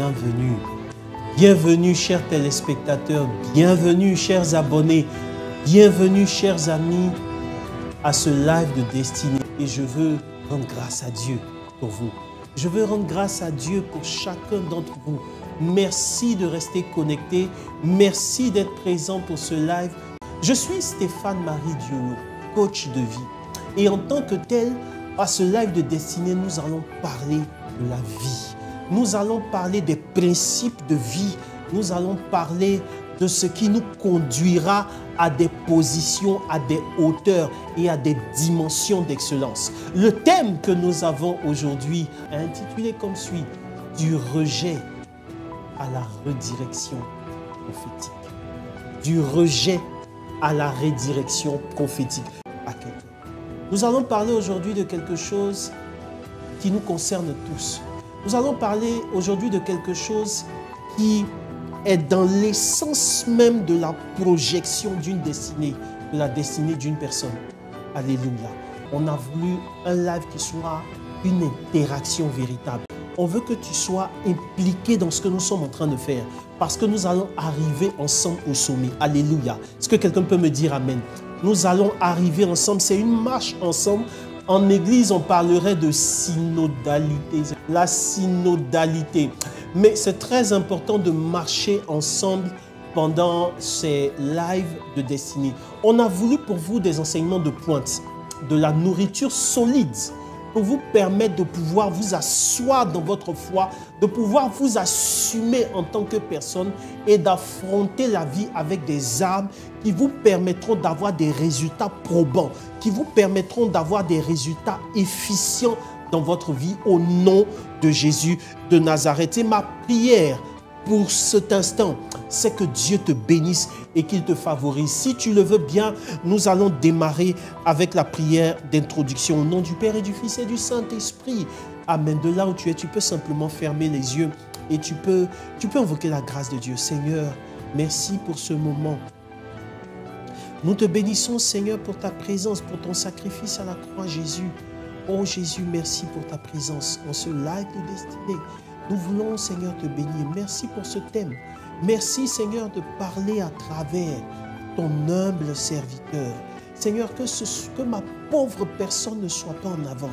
bienvenue. Bienvenue, chers téléspectateurs, bienvenue, chers abonnés, bienvenue, chers amis, à ce live de destinée. Et je veux rendre grâce à Dieu pour vous. Je veux rendre grâce à Dieu pour chacun d'entre vous. Merci de rester connecté. Merci d'être présent pour ce live. Je suis Stéphane-Marie Diolo, coach de vie. Et en tant que tel, à ce live de destinée, nous allons parler de la vie. Nous allons parler des principes de vie. Nous allons parler de ce qui nous conduira à des positions, à des hauteurs et à des dimensions d'excellence. Le thème que nous avons aujourd'hui est intitulé comme suit: du rejet à la redirection prophétique. Du rejet à la redirection prophétique. À quelqu'un. Nous allons parler aujourd'hui de quelque chose qui nous concerne tous. Nous allons parler aujourd'hui de quelque chose qui est dans l'essence même de la projection d'une destinée, de la destinée d'une personne. Alléluia. On a voulu un live qui soit une interaction véritable. On veut que tu sois impliqué dans ce que nous sommes en train de faire parce que nous allons arriver ensemble au sommet. Alléluia. Est-ce que quelqu'un peut me dire amen? Nous allons arriver ensemble. C'est une marche ensemble. En église, on parlerait de synodalité. La synodalité. Mais c'est très important de marcher ensemble pendant ces lives de destinée. On a voulu pour vous des enseignements de pointe, de la nourriture solide, pour vous permettre de pouvoir vous asseoir dans votre foi, de pouvoir vous assumer en tant que personne et d'affronter la vie avec des armes qui vous permettront d'avoir des résultats probants, qui vous permettront d'avoir des résultats efficients dans votre vie au nom de Jésus de Nazareth. Et ma prière pour cet instant, c'est que Dieu te bénisse et qu'il te favorise. Si tu le veux bien, nous allons démarrer avec la prière d'introduction au nom du Père et du Fils et du Saint-Esprit. Amen. De là où tu es, tu peux simplement fermer les yeux et tu peux invoquer la grâce de Dieu. Seigneur, merci pour ce moment. Nous te bénissons, Seigneur, pour ta présence, pour ton sacrifice à la croix, Jésus. Oh Jésus, merci pour ta présence en ce live de destinée. Nous voulons, Seigneur, te bénir. Merci pour ce thème. Merci, Seigneur, de parler à travers ton humble serviteur. Seigneur, que ma pauvre personne ne soit pas en avant,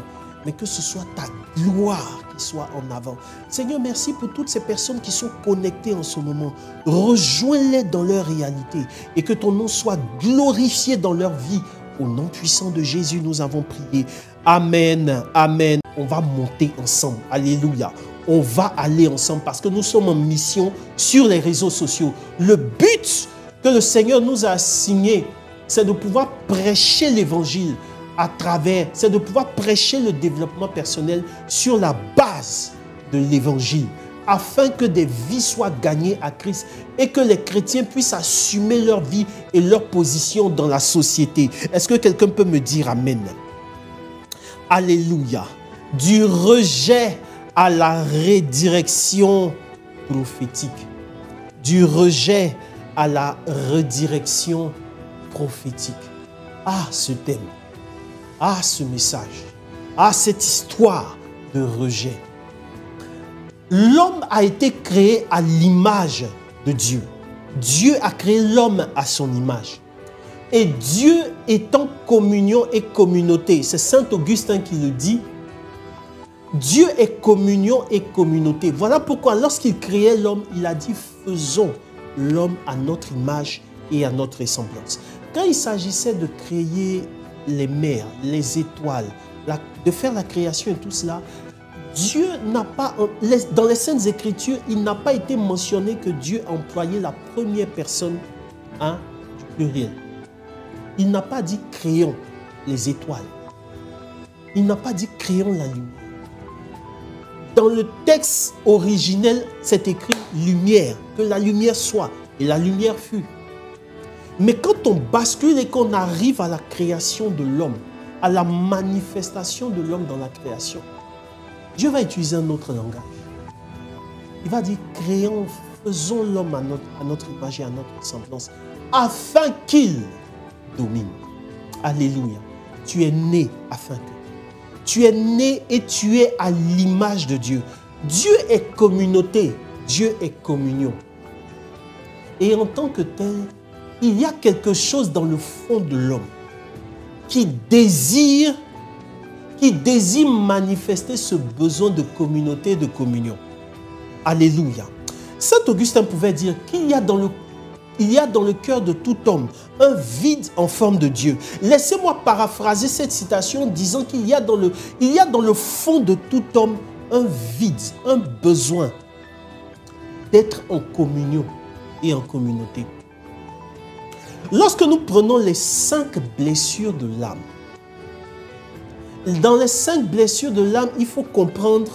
mais que ce soit ta gloire qui soit en avant. Seigneur, merci pour toutes ces personnes qui sont connectées en ce moment. Rejoins-les dans leur réalité et que ton nom soit glorifié dans leur vie. Au nom puissant de Jésus, nous avons prié. Amen, amen. On va monter ensemble. Alléluia. On va aller ensemble parce que nous sommes en mission sur les réseaux sociaux. Le but que le Seigneur nous a assigné, c'est de pouvoir prêcher l'évangile à travers, c'est de pouvoir prêcher le développement personnel sur la base de l'évangile, afin que des vies soient gagnées à Christ et que les chrétiens puissent assumer leur vie et leur position dans la société. Est-ce que quelqu'un peut me dire amen? Alléluia. Du rejet à la redirection prophétique. Du rejet à la redirection prophétique. Ah, ce thème. Ah, ce message. Ah, cette histoire de rejet. L'homme a été créé à l'image de Dieu. Dieu a créé l'homme à son image. Et Dieu est en communion et communauté. C'est Saint Augustin qui le dit. Dieu est communion et communauté. Voilà pourquoi lorsqu'il créait l'homme, il a dit « faisons l'homme à notre image et à notre ressemblance ». Quand il s'agissait de créer les mers, les étoiles, de faire la création et tout cela, Dieu n'a pas, dans les Saintes Écritures, il n'a pas été mentionné que Dieu employait la première personne du pluriel. Il n'a pas dit créons les étoiles. Il n'a pas dit créons la lumière. Dans le texte originel, c'est écrit lumière, que la lumière soit, et la lumière fut. Mais quand on bascule et qu'on arrive à la création de l'homme, à la manifestation de l'homme dans la création, Dieu va utiliser un autre langage. Il va dire, créons, faisons l'homme à notre image et à notre semblance, afin qu'il domine. Alléluia. Tu es né afin que. Tu es né et tu es à l'image de Dieu. Dieu est communauté. Dieu est communion. Et en tant que tel, il y a quelque chose dans le fond de l'homme qui désire manifester ce besoin de communauté et de communion. Alléluia. Saint Augustin pouvait dire qu'il y a dans le cœur de tout homme un vide en forme de Dieu. Laissez-moi paraphraser cette citation en disant qu'il y a dans le fond de tout homme un vide, un besoin d'être en communion et en communauté. Lorsque nous prenons les 5 blessures de l'âme, dans les 5 blessures de l'âme, il faut comprendre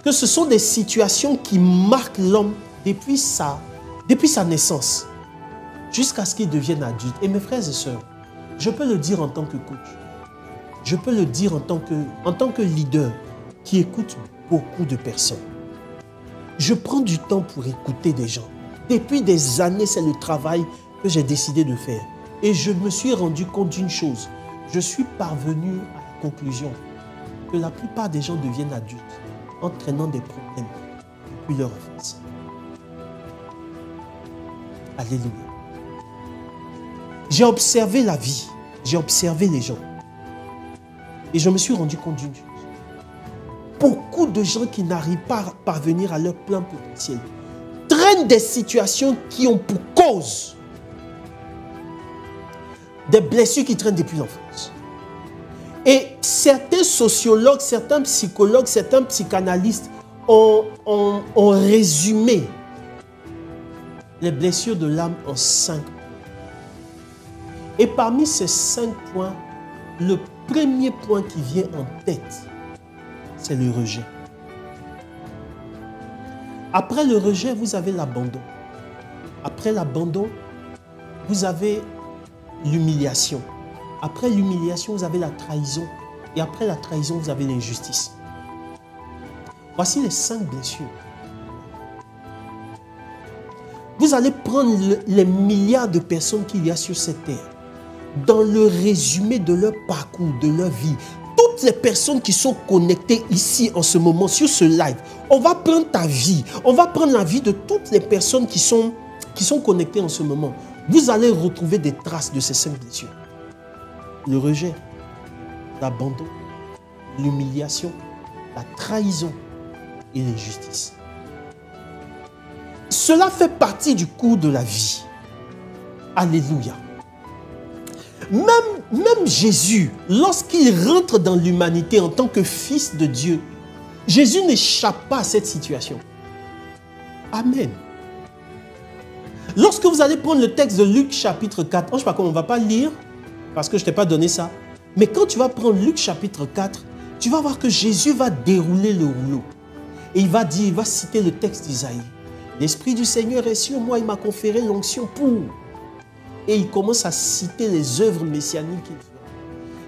que ce sont des situations qui marquent l'homme depuis sa naissance jusqu'à ce qu'il devienne adulte. Et mes frères et sœurs, je peux le dire en tant que coach, je peux le dire en tant que leader qui écoute beaucoup de personnes. Je prends du temps pour écouter des gens. Depuis des années, c'est le travail que j'ai décidé de faire. Et je me suis rendu compte d'une chose. Je suis parvenu à la conclusion que la plupart des gens deviennent adultes entraînant des problèmes depuis leur enfance. Alléluia. J'ai observé la vie, j'ai observé les gens. Et je me suis rendu compte d'une chose. Beaucoup de gens qui n'arrivent pas à parvenir à leur plein potentiel traînent des situations qui ont pour cause des blessures qui traînent depuis l'enfance. Et certains sociologues, certains psychologues, certains psychanalystes ont résumé les blessures de l'âme en 5 points. Et parmi ces 5 points, le premier point qui vient en tête, c'est le rejet. Après le rejet, vous avez l'abandon. Après l'abandon, vous avez l'humiliation. Après l'humiliation, vous avez la trahison. Et après la trahison, vous avez l'injustice. Voici les 5 blessures. Vous allez prendre les milliards de personnes qu'il y a sur cette terre. Dans le résumé de leur parcours, de leur vie, toutes les personnes qui sont connectées ici en ce moment, sur ce live, on va prendre ta vie, on va prendre la vie de toutes les personnes qui sont connectées en ce moment. Vous allez retrouver des traces de ces 5 blessures. Le rejet, l'abandon, l'humiliation, la trahison et l'injustice. Cela fait partie du cours de la vie. Alléluia. Même Jésus, lorsqu'il rentre dans l'humanité en tant que fils de Dieu, Jésus n'échappe pas à cette situation. Amen. Lorsque vous allez prendre le texte de Luc chapitre 4, je ne sais pas comment on ne va pas lire, parce que je ne t'ai pas donné ça, mais quand tu vas prendre Luc chapitre 4, tu vas voir que Jésus va dérouler le rouleau. Et il va citer le texte d'Isaïe. L'Esprit du Seigneur est sur moi, il m'a conféré l'onction pour... Et il commence à citer les œuvres messianiques qu'il fait.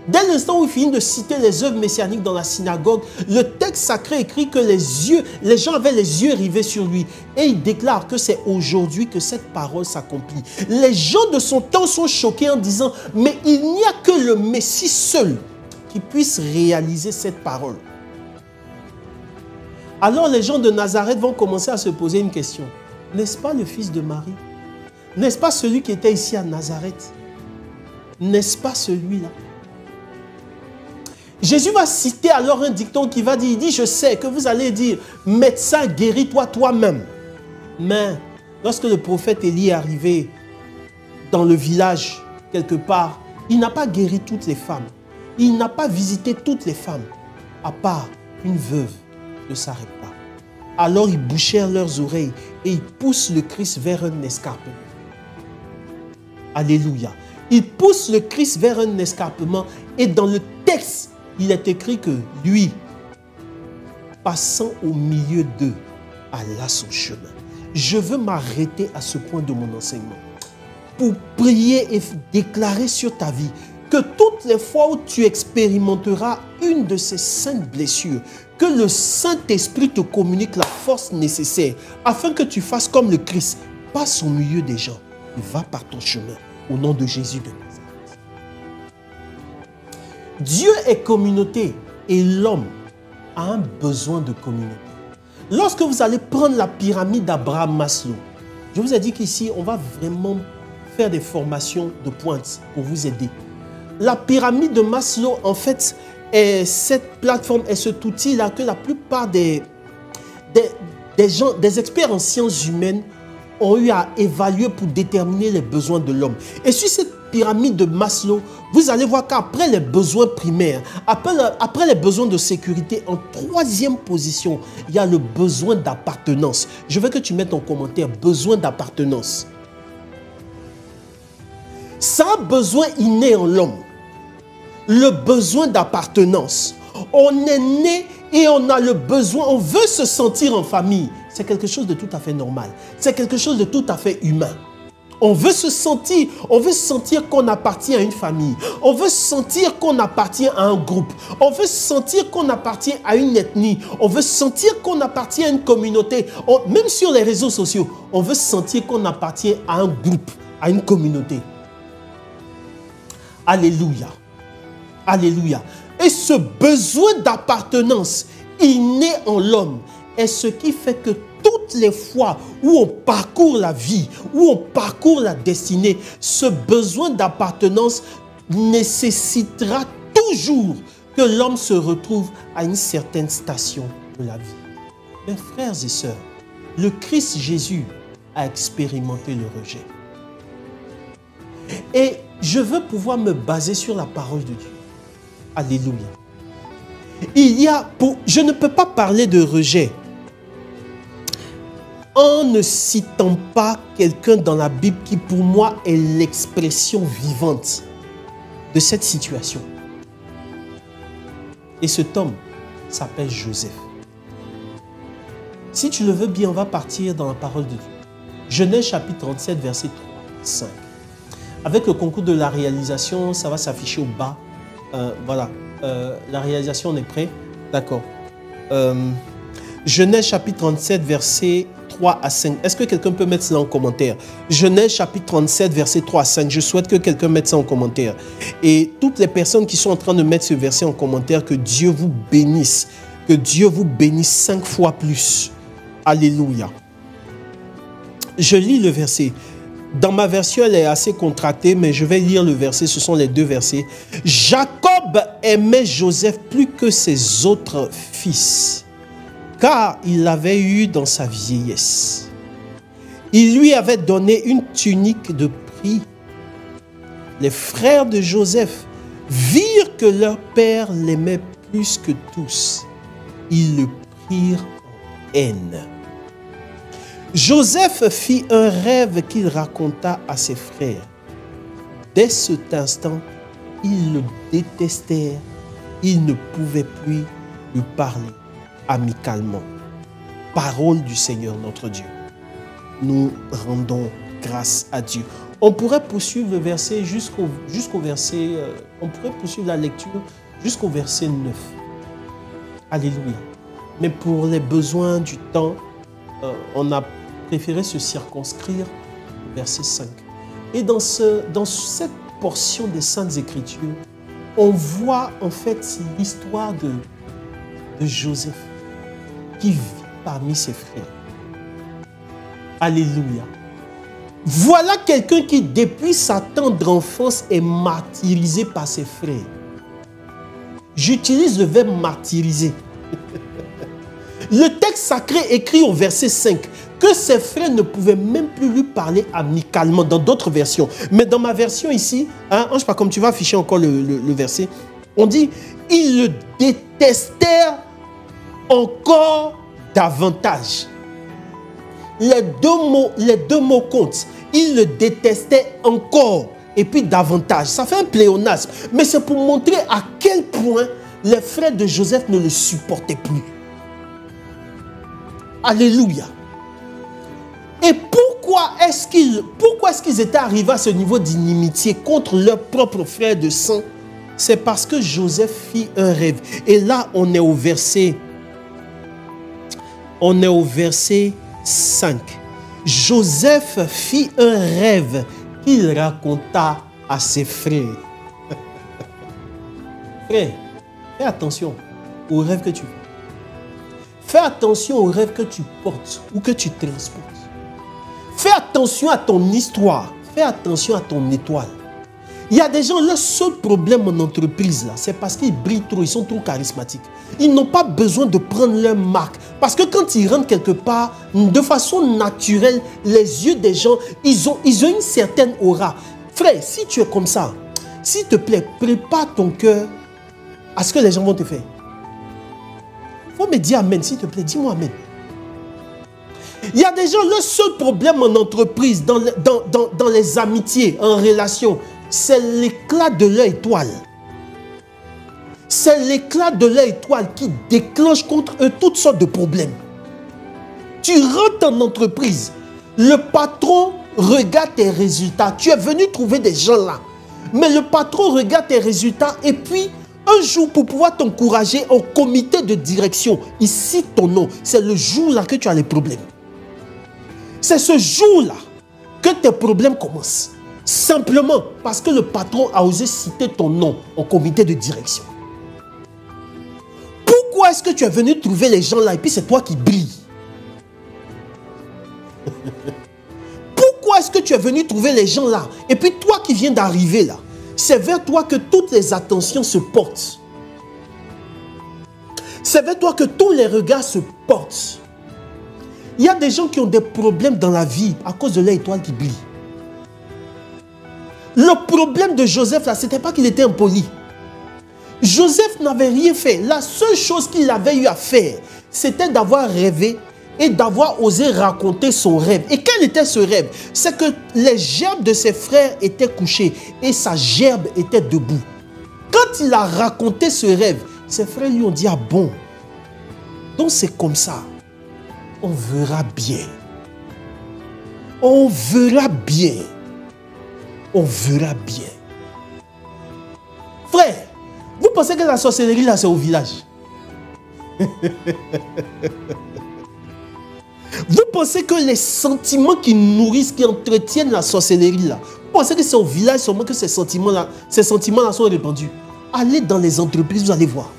Dès l'instant où il finit de citer les œuvres messianiques dans la synagogue, le texte sacré écrit que les gens avaient les yeux rivés sur lui. Et il déclare que c'est aujourd'hui que cette parole s'accomplit. Les gens de son temps sont choqués en disant, mais il n'y a que le Messie seul qui puisse réaliser cette parole. Alors les gens de Nazareth vont commencer à se poser une question. N'est-ce pas le fils de Marie? N'est-ce pas celui qui était ici à Nazareth? N'est-ce pas celui-là? Jésus va citer alors un dicton qui va dire, il dit, je sais que vous allez dire, médecin, guéris-toi toi-même. Mais lorsque le prophète Élie est arrivé dans le village, quelque part, il n'a pas guéri toutes les femmes. Il n'a pas visité toutes les femmes, à part une veuve de Sarepta. Alors ils bouchèrent leurs oreilles et ils poussent le Christ vers un escarpement. Alléluia. Ils poussent le Christ vers un escarpement et dans le texte, il est écrit que lui, passant au milieu d'eux, alla son chemin. Je veux m'arrêter à ce point de mon enseignement pour prier et déclarer sur ta vie que toutes les fois où tu expérimenteras une de ces 5 blessures, que le Saint-Esprit te communique la force nécessaire afin que tu fasses comme le Christ, passe au milieu des gens et va par ton chemin au nom de Jésus de Nazareth. Dieu est communauté et l'homme a un besoin de communauté. Lorsque vous allez prendre la pyramide d'Abraham Maslow, je vous ai dit qu'ici, on va vraiment faire des formations de pointe pour vous aider. La pyramide de Maslow, en fait, est cette plateforme et cet outil-là que la plupart des gens, des experts en sciences humaines ont eu à évaluer pour déterminer les besoins de l'homme. Et sur cette pyramide de Maslow, vous allez voir qu'après les besoins primaires, après les besoins de sécurité, en troisième position, il y a le besoin d'appartenance. Je veux que tu mettes en commentaire besoin d'appartenance. Ça a besoin inné en l'homme. Le besoin d'appartenance. On est né et on a le besoin, on veut se sentir en famille. C'est quelque chose de tout à fait normal. C'est quelque chose de tout à fait humain. On veut se sentir qu'on appartient à une famille. On veut sentir qu'on appartient à un groupe. On veut sentir qu'on appartient à une ethnie. On veut sentir qu'on appartient à une communauté. Même sur les réseaux sociaux, on veut sentir qu'on appartient à un groupe, à une communauté. Alléluia. Alléluia. Et ce besoin d'appartenance inné en l'homme est ce qui fait que toutes les fois où on parcourt la vie, où on parcourt la destinée, ce besoin d'appartenance nécessitera toujours que l'homme se retrouve à une certaine station de la vie. Mes frères et sœurs, le Christ Jésus a expérimenté le rejet. Et je veux pouvoir me baser sur la parole de Dieu. Alléluia. Je ne peux pas parler de rejet en ne citant pas quelqu'un dans la Bible qui pour moi est l'expression vivante de cette situation. Et cet homme s'appelle Joseph. Si tu le veux bien, on va partir dans la parole de Dieu. Genèse chapitre 37, verset 3, 5. Avec le concours de la réalisation, ça va s'afficher au bas. Voilà, la réalisation, on est prêt? D'accord. Genèse chapitre 37, verset 3 à 5. Est-ce que quelqu'un peut mettre cela en commentaire? Genèse chapitre 37, verset 3 à 5. Je souhaite que quelqu'un mette ça en commentaire. Et toutes les personnes qui sont en train de mettre ce verset en commentaire, que Dieu vous bénisse. Que Dieu vous bénisse 5 fois plus. Alléluia. Je lis le verset. Dans ma version, elle est assez contractée, mais je vais lire le verset. Ce sont les deux versets. Jacob aimait Joseph plus que ses autres fils, car il l'avait eu dans sa vieillesse. Il lui avait donné une tunique de prix. Les frères de Joseph virent que leur père l'aimait plus que tous. Ils le prirent en haine. Joseph fit un rêve qu'il raconta à ses frères. Dès cet instant, ils le détestèrent. Ils ne pouvaient plus lui parler amicalement. Parole du Seigneur notre Dieu. Nous rendons grâce à Dieu. On pourrait poursuivre le verset jusqu'au verset, on pourrait poursuivre la lecture jusqu'au verset 9. Alléluia. Mais pour les besoins du temps, on a préféré se circonscrire au verset 5. Et dans cette portion des Saintes Écritures, on voit en fait l'histoire de Joseph qui vit parmi ses frères. Alléluia. Voilà quelqu'un qui, depuis sa tendre enfance, est martyrisé par ses frères. J'utilise le verbe martyriser. Le texte sacré écrit au verset 5 que ses frères ne pouvaient même plus lui parler amicalement dans d'autres versions. Mais dans ma version ici, hein, je ne sais pas, comme tu vas afficher encore le verset, on dit « Ils le détestèrent encore davantage ». Les deux mots comptent. Ils le détestaient encore et puis davantage. Ça fait un pléonasme. Mais c'est pour montrer à quel point les frères de Joseph ne le supportaient plus. Alléluia. Et pourquoi est-ce qu'ils étaient arrivés à ce niveau d'inimitié contre leurs propres frères de sang? C'est parce que Joseph fit un rêve. Et là, on est au verset 5. Joseph fit un rêve qu'il raconta à ses frères. Frère, fais attention aux rêves que tu fais. Fais attention aux rêves que tu portes ou que tu transportes. Fais attention à ton histoire. Fais attention à ton étoile. Il y a des gens, leur seul problème en entreprise, là, c'est parce qu'ils brillent trop, ils sont trop charismatiques. Ils n'ont pas besoin de prendre leur marque. Parce que quand ils rentrent quelque part, de façon naturelle, les yeux des gens, ils ont une certaine aura. Frère, si tu es comme ça, s'il te plaît, prépare ton cœur à ce que les gens vont te faire. Il faut me dire amen, s'il te plaît, dis-moi amen. Il y a des gens, le seul problème en entreprise, dans les amitiés, en relation, c'est l'éclat de leur étoile. C'est l'éclat de leur étoile qui déclenche contre eux toutes sortes de problèmes. Tu rentres en entreprise, le patron regarde tes résultats. Tu es venu trouver des gens là. Mais le patron regarde tes résultats et puis, un jour, pour pouvoir t'encourager au comité de direction, il cite ton nom. C'est le jour là que tu as les problèmes. C'est ce jour-là que tes problèmes commencent. Simplement parce que le patron a osé citer ton nom au comité de direction. Pourquoi est-ce que tu es venu trouver les gens là et puis c'est toi qui brilles? Pourquoi est-ce que tu es venu trouver les gens là et puis toi qui viens d'arriver là, c'est vers toi que toutes les attentions se portent. C'est vers toi que tous les regards se portent. Il y a des gens qui ont des problèmes dans la vie à cause de leur étoile qui brille. Le problème de Joseph, là, ce n'était pas qu'il était impoli. Joseph n'avait rien fait. La seule chose qu'il avait eu à faire, c'était d'avoir rêvé et d'avoir osé raconter son rêve. Et quel était ce rêve? C'est que les gerbes de ses frères étaient couchées et sa gerbe était debout. Quand il a raconté ce rêve, ses frères lui ont dit, ah bon, donc c'est comme ça. On verra bien. On verra bien. On verra bien. Frère, vous pensez que la sorcellerie là c'est au village? Vous pensez que les sentiments qui nourrissent, qui entretiennent la sorcellerie là, vous pensez que c'est au village seulement que ces sentiments là sont répandus? Allez dans les entreprises, vous allez voir.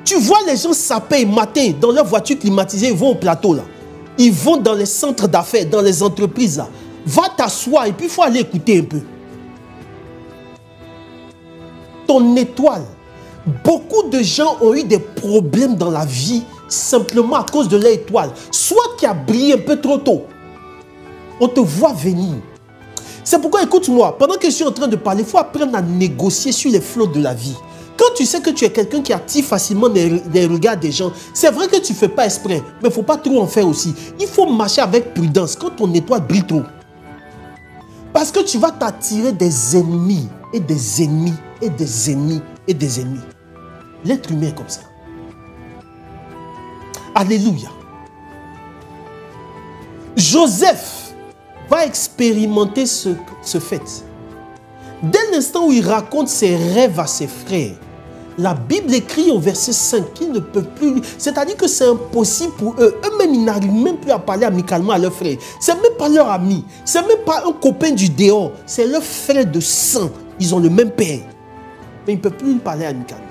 Tu vois les gens saper matin dans leur voiture climatisée, ils vont au plateau là. Ils vont dans les centres d'affaires, dans les entreprises là. Va t'asseoir et puis il faut aller écouter un peu. Ton étoile. Beaucoup de gens ont eu des problèmes dans la vie simplement à cause de leur étoile. Soit qui a brillé un peu trop tôt. On te voit venir. C'est pourquoi, écoute-moi, pendant que je suis en train de parler, il faut apprendre à négocier sur les flots de la vie. Quand tu sais que tu es quelqu'un qui attire facilement les regards des gens, c'est vrai que tu ne fais pas exprès, mais il ne faut pas trop en faire aussi. Il faut marcher avec prudence quand ton étoile brille trop. Parce que tu vas t'attirer des ennemis et des ennemis et des ennemis et des ennemis. L'être humain est comme ça. Alléluia. Joseph va expérimenter ce fait. Dès l'instant où il raconte ses rêves à ses frères, la Bible écrit au verset 5 qu'ils ne peuvent plus... C'est-à-dire que c'est impossible pour eux. Eux-mêmes, ils n'arrivent même plus à parler amicalement à leurs frères. Ce n'est même pas leur ami. Ce n'est même pas un copain du dehors. C'est leur frère de sang. Ils ont le même père. Mais ils ne peuvent plus parler amicalement.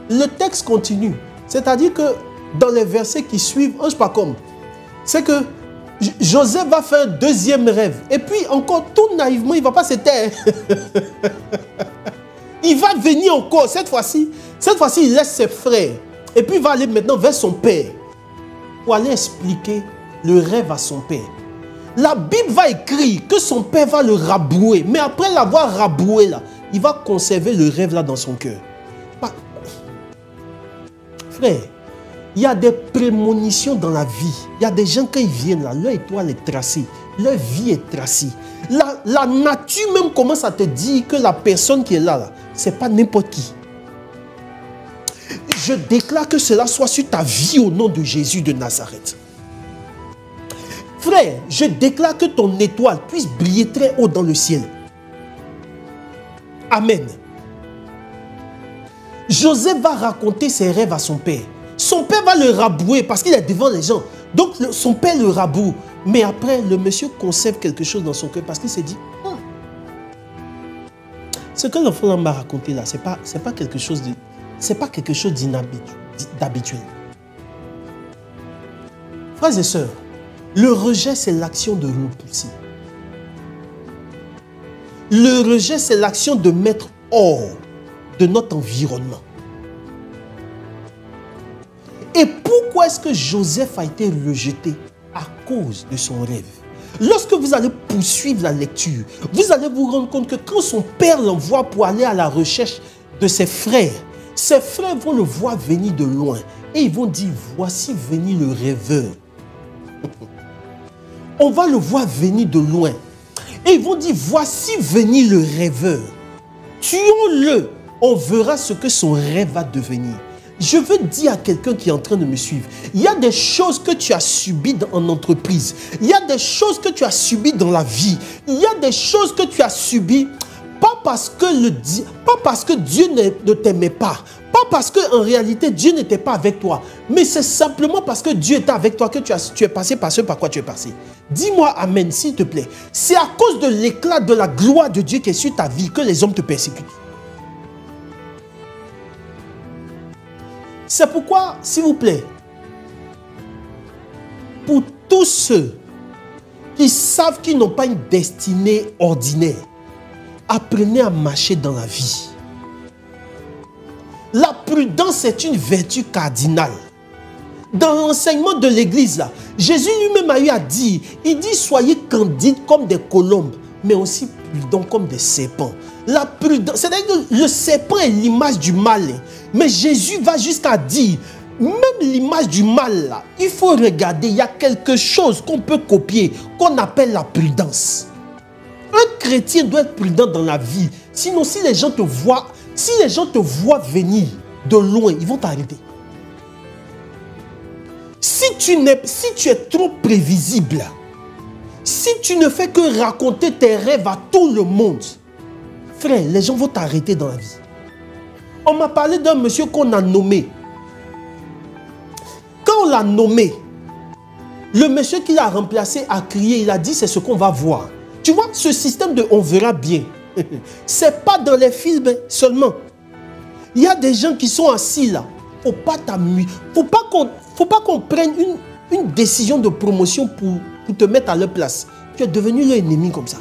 Le texte continue. C'est-à-dire que dans les versets qui suivent, je ne sais pas comme, c'est que Joseph va faire un deuxième rêve. Et puis encore tout naïvement, il ne va pas se taire. Il va venir encore. Cette fois-ci, il laisse ses frères. Et puis il va aller maintenant vers son père. Pour aller expliquer le rêve à son père. La Bible va écrire que son père va le rabrouer. Mais après l'avoir rabroué, là, il va conserver le rêve là dans son cœur. Frère, il y a des prémonitions dans la vie. Il y a des gens, quand ils viennent là, leur étoile est tracée. Leur vie est tracée. La nature même commence à te dire que la personne qui est là, ce n'est pas n'importe qui. Je déclare que cela soit sur ta vie au nom de Jésus de Nazareth. Frère, je déclare que ton étoile puisse briller très haut dans le ciel. Amen. Joseph va raconter ses rêves à son père. Son père va le rabrouer parce qu'il est devant les gens. Donc son père le raboue. Mais après, le monsieur conserve quelque chose dans son cœur parce qu'il s'est dit, ce que l'enfant m'a raconté là, c'est pas quelque chose ce n'est pas quelque chose d'habituel. Frères et sœurs, le rejet, c'est l'action de repousser. Le rejet, c'est l'action de mettre hors de notre environnement. Et pourquoi est-ce que Joseph a été rejeté? À cause de son rêve. Lorsque vous allez poursuivre la lecture, vous allez vous rendre compte que quand son père l'envoie pour aller à la recherche de ses frères vont le voir venir de loin. Et ils vont dire, voici venir le rêveur. On va le voir venir de loin. Et ils vont dire, voici venir le rêveur. Tuons-le. On verra ce que son rêve va devenir. Je veux dire à quelqu'un qui est en train de me suivre, il y a des choses que tu as subies en entreprise. Il y a des choses que tu as subies dans la vie. Il y a des choses que tu as subies, pas parce que Dieu ne t'aimait pas. Pas parce qu'en réalité, Dieu n'était pas avec toi. Mais c'est simplement parce que Dieu était avec toi que tu es passé par ce par quoi tu es passé. Dis-moi amen, s'il te plaît. C'est à cause de l'éclat de la gloire de Dieu qui est sur ta vie que les hommes te persécutent. C'est pourquoi, s'il vous plaît, pour tous ceux qui savent qu'ils n'ont pas une destinée ordinaire, apprenez à marcher dans la vie. La prudence est une vertu cardinale. Dans l'enseignement de l'église, là, Jésus lui-même a eu à dire, il dit soyez candides comme des colombes, mais aussi prudents comme des serpents. La prudence, c'est-à-dire que le serpent est l'image du mal. Mais Jésus va jusqu'à dire, même l'image du mal, là, il faut regarder, il y a quelque chose qu'on peut copier, qu'on appelle la prudence. Un chrétien doit être prudent dans la vie. Sinon, si les gens te voient venir de loin, ils vont t'arrêter. Si tu es trop prévisible, si tu ne fais que raconter tes rêves à tout le monde, frère, les gens vont t'arrêter dans la vie. On m'a parlé d'un monsieur qu'on a nommé. Quand on l'a nommé, le monsieur qui l'a remplacé a crié, il a dit c'est ce qu'on va voir. Tu vois, ce système de on verra bien, c'est pas dans les films seulement. Il y a des gens qui sont assis là. Faut pas t'amuser. Faut pas qu'on prenne une décision de promotion pour te mettre à leur place. Tu es devenu leur ennemi comme ça.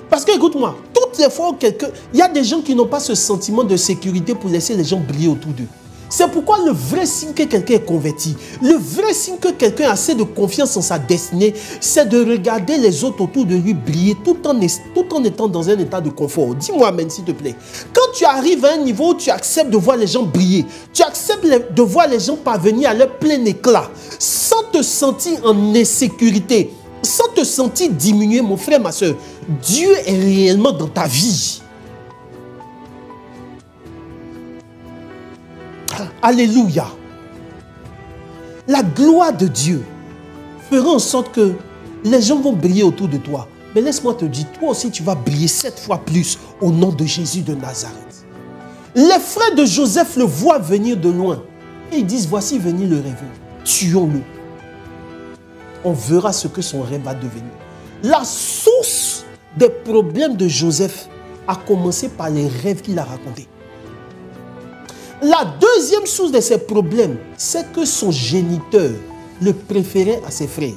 Parce que écoute-moi, toutes les fois où il y a des gens qui n'ont pas ce sentiment de sécurité pour laisser les gens briller autour d'eux. C'est pourquoi le vrai signe que quelqu'un est converti, le vrai signe que quelqu'un a assez de confiance en sa destinée, c'est de regarder les autres autour de lui briller tout en étant dans un état de confort. Dis-moi amen s'il te plaît. Quand tu arrives à un niveau où tu acceptes de voir les gens briller, tu acceptes de voir les gens parvenir à leur plein éclat, sans te sentir en insécurité, sans te sentir diminué, mon frère, ma soeur, Dieu est réellement dans ta vie. Alléluia. La gloire de Dieu fera en sorte que les gens vont briller autour de toi. Mais laisse-moi te dire, toi aussi tu vas briller 7 fois plus au nom de Jésus de Nazareth. Les frères de Joseph le voient venir de loin. Et ils disent, voici venir le rêveur. Tuons-le. On verra ce que son rêve va devenir. La source des problèmes de Joseph a commencé par les rêves qu'il a racontés. La deuxième source de ses problèmes, c'est que son géniteur le préférait à ses frères.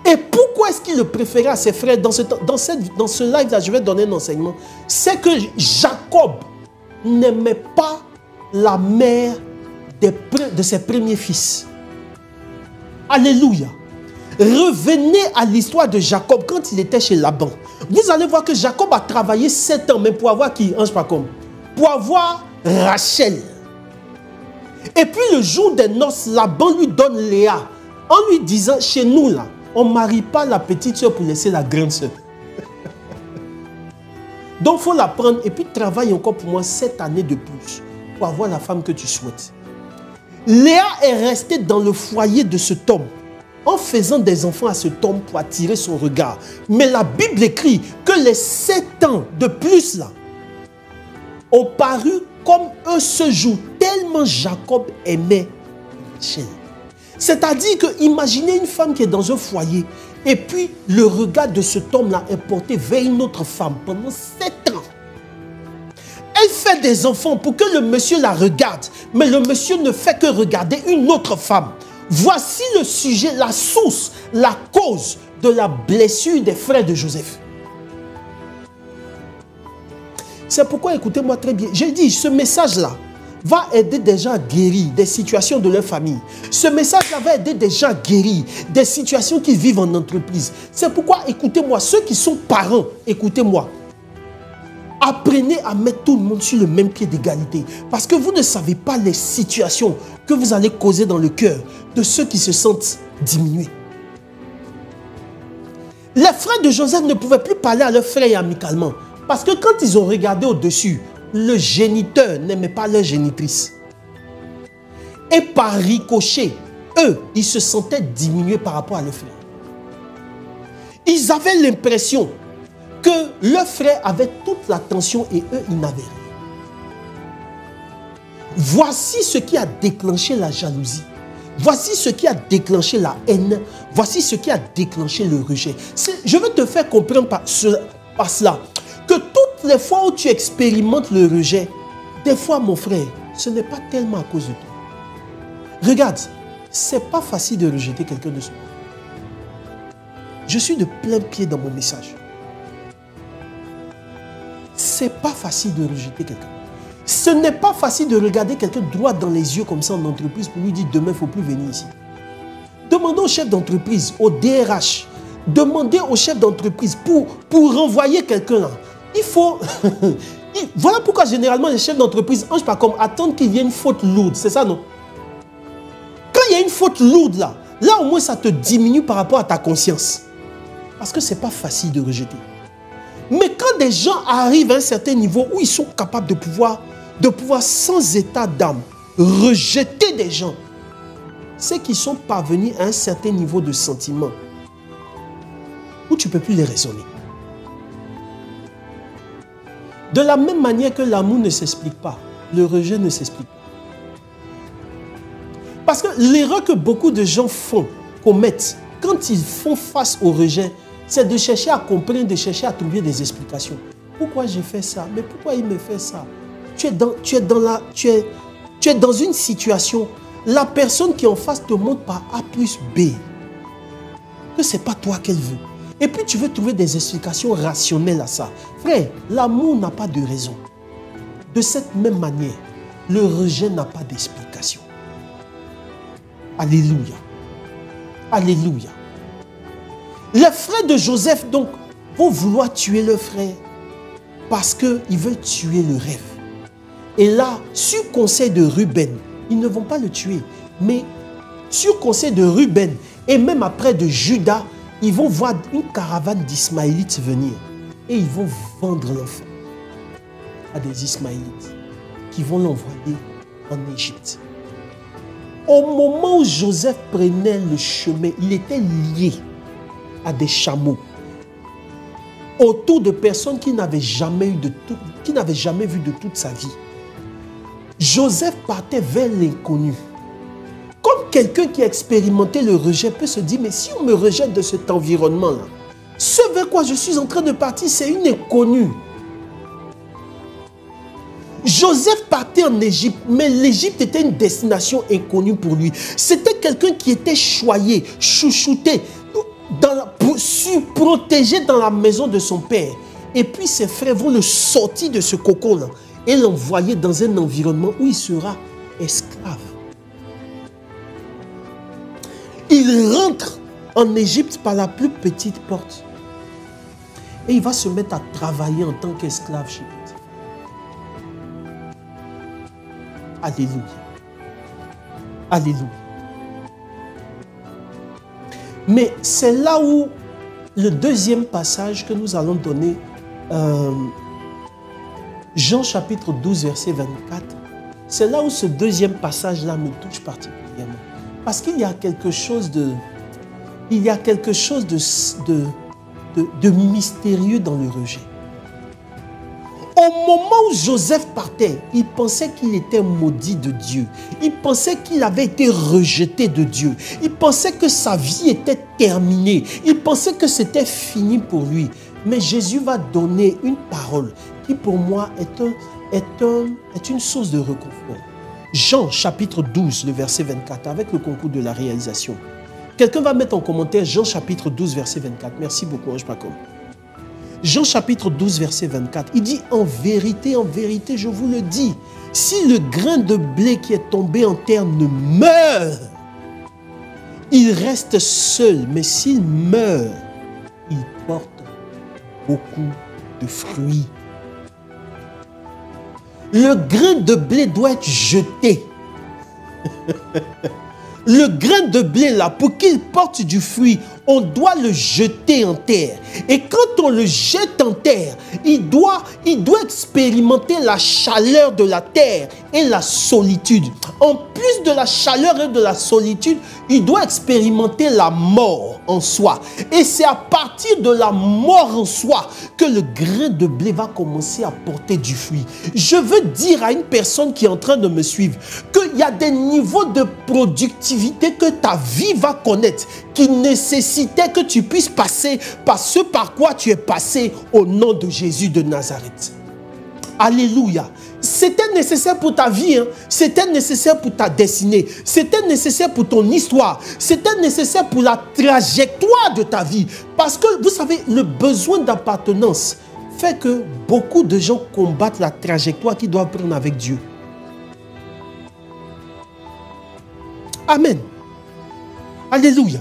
Et pourquoi est-ce qu'il le préférait à ses frères? Dans ce live-là, je vais donner un enseignement. C'est que Jacob n'aimait pas la mère de ses premiers fils. Alléluia. Revenez à l'histoire de Jacob quand il était chez Laban. Vous allez voir que Jacob a travaillé 7 ans, mais pour avoir qui? Ange pas comme. Pour avoir Rachel. Et puis le jour des noces, Laban lui donne Léa en lui disant, chez nous là, on ne marie pas la petite soeur pour laisser la grande soeur. Donc il faut la prendre et puis travaille encore pour moi 7 années de plus pour avoir la femme que tu souhaites. Léa est restée dans le foyer de cet homme en faisant des enfants à cet homme pour attirer son regard. Mais la Bible écrit que les 7 ans de plus là ont paru comme un seul jour, tellement Jacob aimait Rachel. C'est-à-dire que imaginez une femme qui est dans un foyer et puis le regard de cet homme-là est porté vers une autre femme pendant 7 ans. fait des enfants pour que le monsieur la regarde, mais le monsieur ne fait que regarder une autre femme. Voici le sujet, la source, la cause de la blessure des frères de Joseph. C'est pourquoi, écoutez-moi très bien, j'ai dit, ce message-là va aider des gens à guérir des situations de leur famille. Ce message-là va aider des gens à guérir des situations qu'ils vivent en entreprise. C'est pourquoi, écoutez-moi, ceux qui sont parents, écoutez-moi, apprenez à mettre tout le monde sur le même pied d'égalité. Parce que vous ne savez pas les situations que vous allez causer dans le cœur de ceux qui se sentent diminués. Les frères de Joseph ne pouvaient plus parler à leurs frères amicalement. Parce que quand ils ont regardé au-dessus, le géniteur n'aimait pas leur génitrice. Et par ricochet, eux, ils se sentaient diminués par rapport à leurs frères. Ils avaient l'impression que leurs frères avaient toute l'attention et eux, ils n'avaient rien. Voici ce qui a déclenché la jalousie. Voici ce qui a déclenché la haine. Voici ce qui a déclenché le rejet. Je veux te faire comprendre par cela que toutes les fois où tu expérimentes le rejet, des fois, mon frère, ce n'est pas tellement à cause de toi. Regarde, ce n'est pas facile de rejeter quelqu'un de son corps. Je suis de plein pied dans mon message. Ce n'est pas facile de rejeter quelqu'un. Ce n'est pas facile de regarder quelqu'un droit dans les yeux comme ça en entreprise pour lui dire demain, il ne faut plus venir ici. Demandez au chef d'entreprise, au DRH, demandez au chef d'entreprise pour renvoyer quelqu'un là. Il faut... Voilà pourquoi généralement les chefs d'entreprise n'ont pas comme attendre qu'il y ait une faute lourde. C'est ça, non? Quand il y a une faute lourde là au moins ça te diminue par rapport à ta conscience. Parce que ce n'est pas facile de rejeter. Mais quand des gens arrivent à un certain niveau où ils sont capables de pouvoir sans état d'âme rejeter des gens, c'est qu'ils sont parvenus à un certain niveau de sentiment où tu ne peux plus les raisonner. De la même manière que l'amour ne s'explique pas, le rejet ne s'explique pas. Parce que l'erreur que beaucoup de gens commettent quand ils font face au rejet, c'est de chercher à comprendre, de chercher à trouver des explications. Pourquoi j'ai fait ça? Mais pourquoi il me fait ça? Tu es dans une situation, la personne qui est en face te montre par A plus B que ce n'est pas toi qu'elle veut. Et puis tu veux trouver des explications rationnelles à ça. Frère, l'amour n'a pas de raison. De cette même manière, le rejet n'a pas d'explication. Alléluia. Alléluia. Les frères de Joseph, donc, vont vouloir tuer leur frère parce qu'ils veulent tuer le rêve. Et là, sur conseil de Ruben, ils ne vont pas le tuer, mais sur conseil de Ruben et même après de Judas, ils vont voir une caravane d'Ismaélites venir et ils vont vendre l'enfant à des Ismaélites qui vont l'envoyer en Égypte. Au moment où Joseph prenait le chemin, il était lié à des chameaux autour de personnes qui n'avaient jamais vu de toute sa vie. Joseph partait vers l'inconnu. Comme quelqu'un qui a expérimenté le rejet peut se dire, mais si on me rejette de cet environnement-là, ce vers quoi je suis en train de partir, c'est une inconnue. Joseph partait en Égypte, mais l'Égypte était une destination inconnue pour lui. C'était quelqu'un qui était choyé, chouchouté, protégé dans la maison de son père. Et puis ses frères vont le sortir de ce cocon-là et l'envoyer dans un environnement où il sera esclave. Il rentre en Égypte par la plus petite porte. Et il va se mettre à travailler en tant qu'esclave chez Potiphar. Alléluia. Alléluia. Mais c'est là où le deuxième passage que nous allons donner, Jean chapitre 12, verset 24, c'est là où ce deuxième passage-là me touche particulièrement. Parce qu'il y a quelque chose de mystérieux dans le rejet. Au moment où Joseph partait, il pensait qu'il était maudit de Dieu. Il pensait qu'il avait été rejeté de Dieu. Il pensait que sa vie était terminée. Il pensait que c'était fini pour lui. Mais Jésus va donner une parole qui pour moi est une source de réconfort. Jean chapitre 12, le verset 24, avec le concours de la réalisation. Quelqu'un va mettre en commentaire Jean chapitre 12, verset 24. Merci beaucoup, Ange Pacom. Jean chapitre 12, verset 24. Il dit, en vérité, je vous le dis, si le grain de blé qui est tombé en terre ne meurt, il reste seul, mais s'il meurt, il porte beaucoup de fruits. Le grain de blé doit être jeté. Le grain de blé là, pour qu'il porte du fruit, on doit le jeter en terre. Et quand on le jette en terre, il doit expérimenter la chaleur de la terre et la solitude. En plus de la chaleur et de la solitude, il doit expérimenter la mort en soi. Et c'est à partir de la mort en soi que le grain de blé va commencer à porter du fruit. Je veux dire à une personne qui est en train de me suivre qu'il y a des niveaux de productivité que ta vie va connaître qui nécessitait que tu puisses passer par ce par quoi tu es passé au nom de Jésus de Nazareth. Alléluia. C'était nécessaire pour ta vie, hein? C'était nécessaire pour ta destinée, c'était nécessaire pour ton histoire, c'était nécessaire pour la trajectoire de ta vie. Parce que, vous savez, le besoin d'appartenance fait que beaucoup de gens combattent la trajectoire qu'ils doivent prendre avec Dieu. Amen. Alléluia.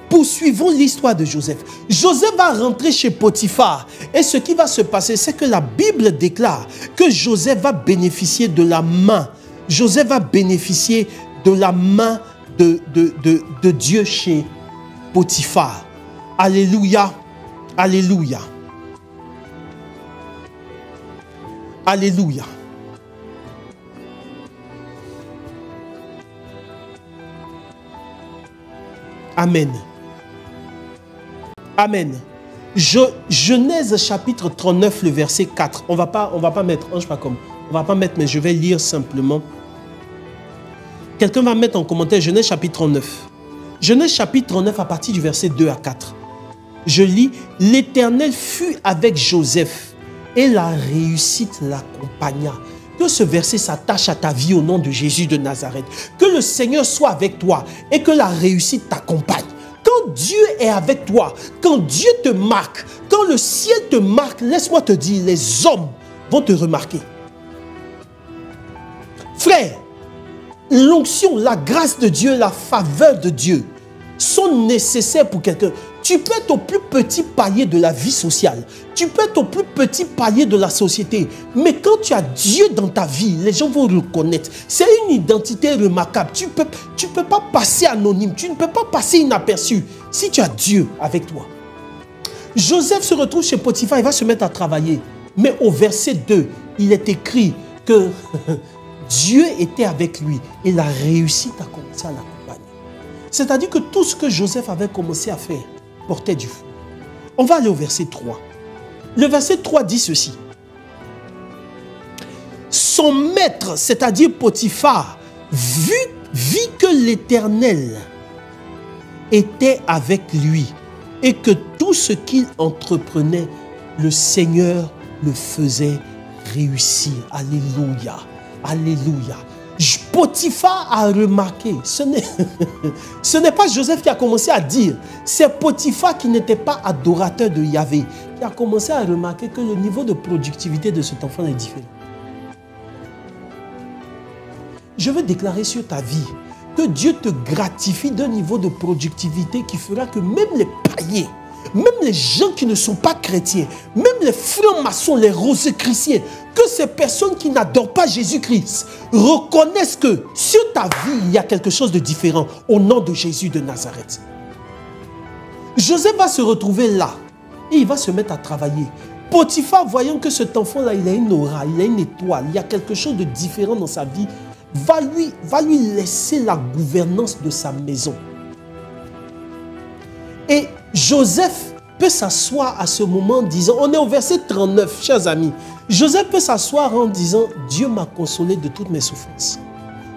Poursuivons l'histoire de Joseph. Joseph va rentrer chez Potiphar. Et ce qui va se passer, c'est que la Bible déclare que Joseph va bénéficier de la main. Joseph va bénéficier de la main de Dieu chez Potiphar. Alléluia. Alléluia. Alléluia. Amen. Amen. Genèse chapitre 39, le verset 4. On va pas mettre, Ange Pacom, on va pas mettre, mais je vais lire simplement. Quelqu'un va mettre en commentaire Genèse chapitre 39. Genèse chapitre 39 à partir du verset 2 à 4. Je lis, l'Éternel fut avec Joseph et la réussite l'accompagna. Que ce verset s'attache à ta vie au nom de Jésus de Nazareth. Que le Seigneur soit avec toi et que la réussite t'accompagne. Quand Dieu est avec toi, quand Dieu te marque, quand le ciel te marque, laisse-moi te dire, les hommes vont te remarquer. Frère, l'onction, la grâce de Dieu, la faveur de Dieu sont nécessaires pour quelqu'un. Tu peux être au plus petit palier de la vie sociale. Tu peux être au plus petit palier de la société. Mais quand tu as Dieu dans ta vie, les gens vont reconnaître. C'est une identité remarquable. Tu peux pas passer anonyme. Tu ne peux pas passer inaperçu si tu as Dieu avec toi. Joseph se retrouve chez Potiphar. Il va se mettre à travailler. Mais au verset 2, il est écrit que Dieu était avec lui. Et la réussite a commencé à l'accompagner. C'est-à-dire que tout ce que Joseph avait commencé à faire portait du fruit. On va aller au verset 3. Le verset 3 dit ceci. Son maître, c'est-à-dire Potiphar, vit que l'Éternel était avec lui et que tout ce qu'il entreprenait, le Seigneur le faisait réussir. Alléluia. Alléluia. Potiphar a remarqué, ce n'est pas Joseph qui a commencé à dire, c'est Potiphar qui n'était pas adorateur de Yahvé, qui a commencé à remarquer que le niveau de productivité de cet enfant est différent. Je veux déclarer sur ta vie que Dieu te gratifie d'un niveau de productivité qui fera que même les païens, même les gens qui ne sont pas chrétiens, même les francs-maçons, les rosicruciens, que ces personnes qui n'adorent pas Jésus-Christ reconnaissent que sur ta vie, il y a quelque chose de différent au nom de Jésus de Nazareth. Joseph va se retrouver là et il va se mettre à travailler. Potiphar, voyant que cet enfant-là, il a une aura, il a une étoile, il y a quelque chose de différent dans sa vie, va lui laisser la gouvernance de sa maison. Et Joseph peut s'asseoir à ce moment en disant, on est au verset 39, chers amis. Joseph peut s'asseoir en disant, Dieu m'a consolé de toutes mes souffrances.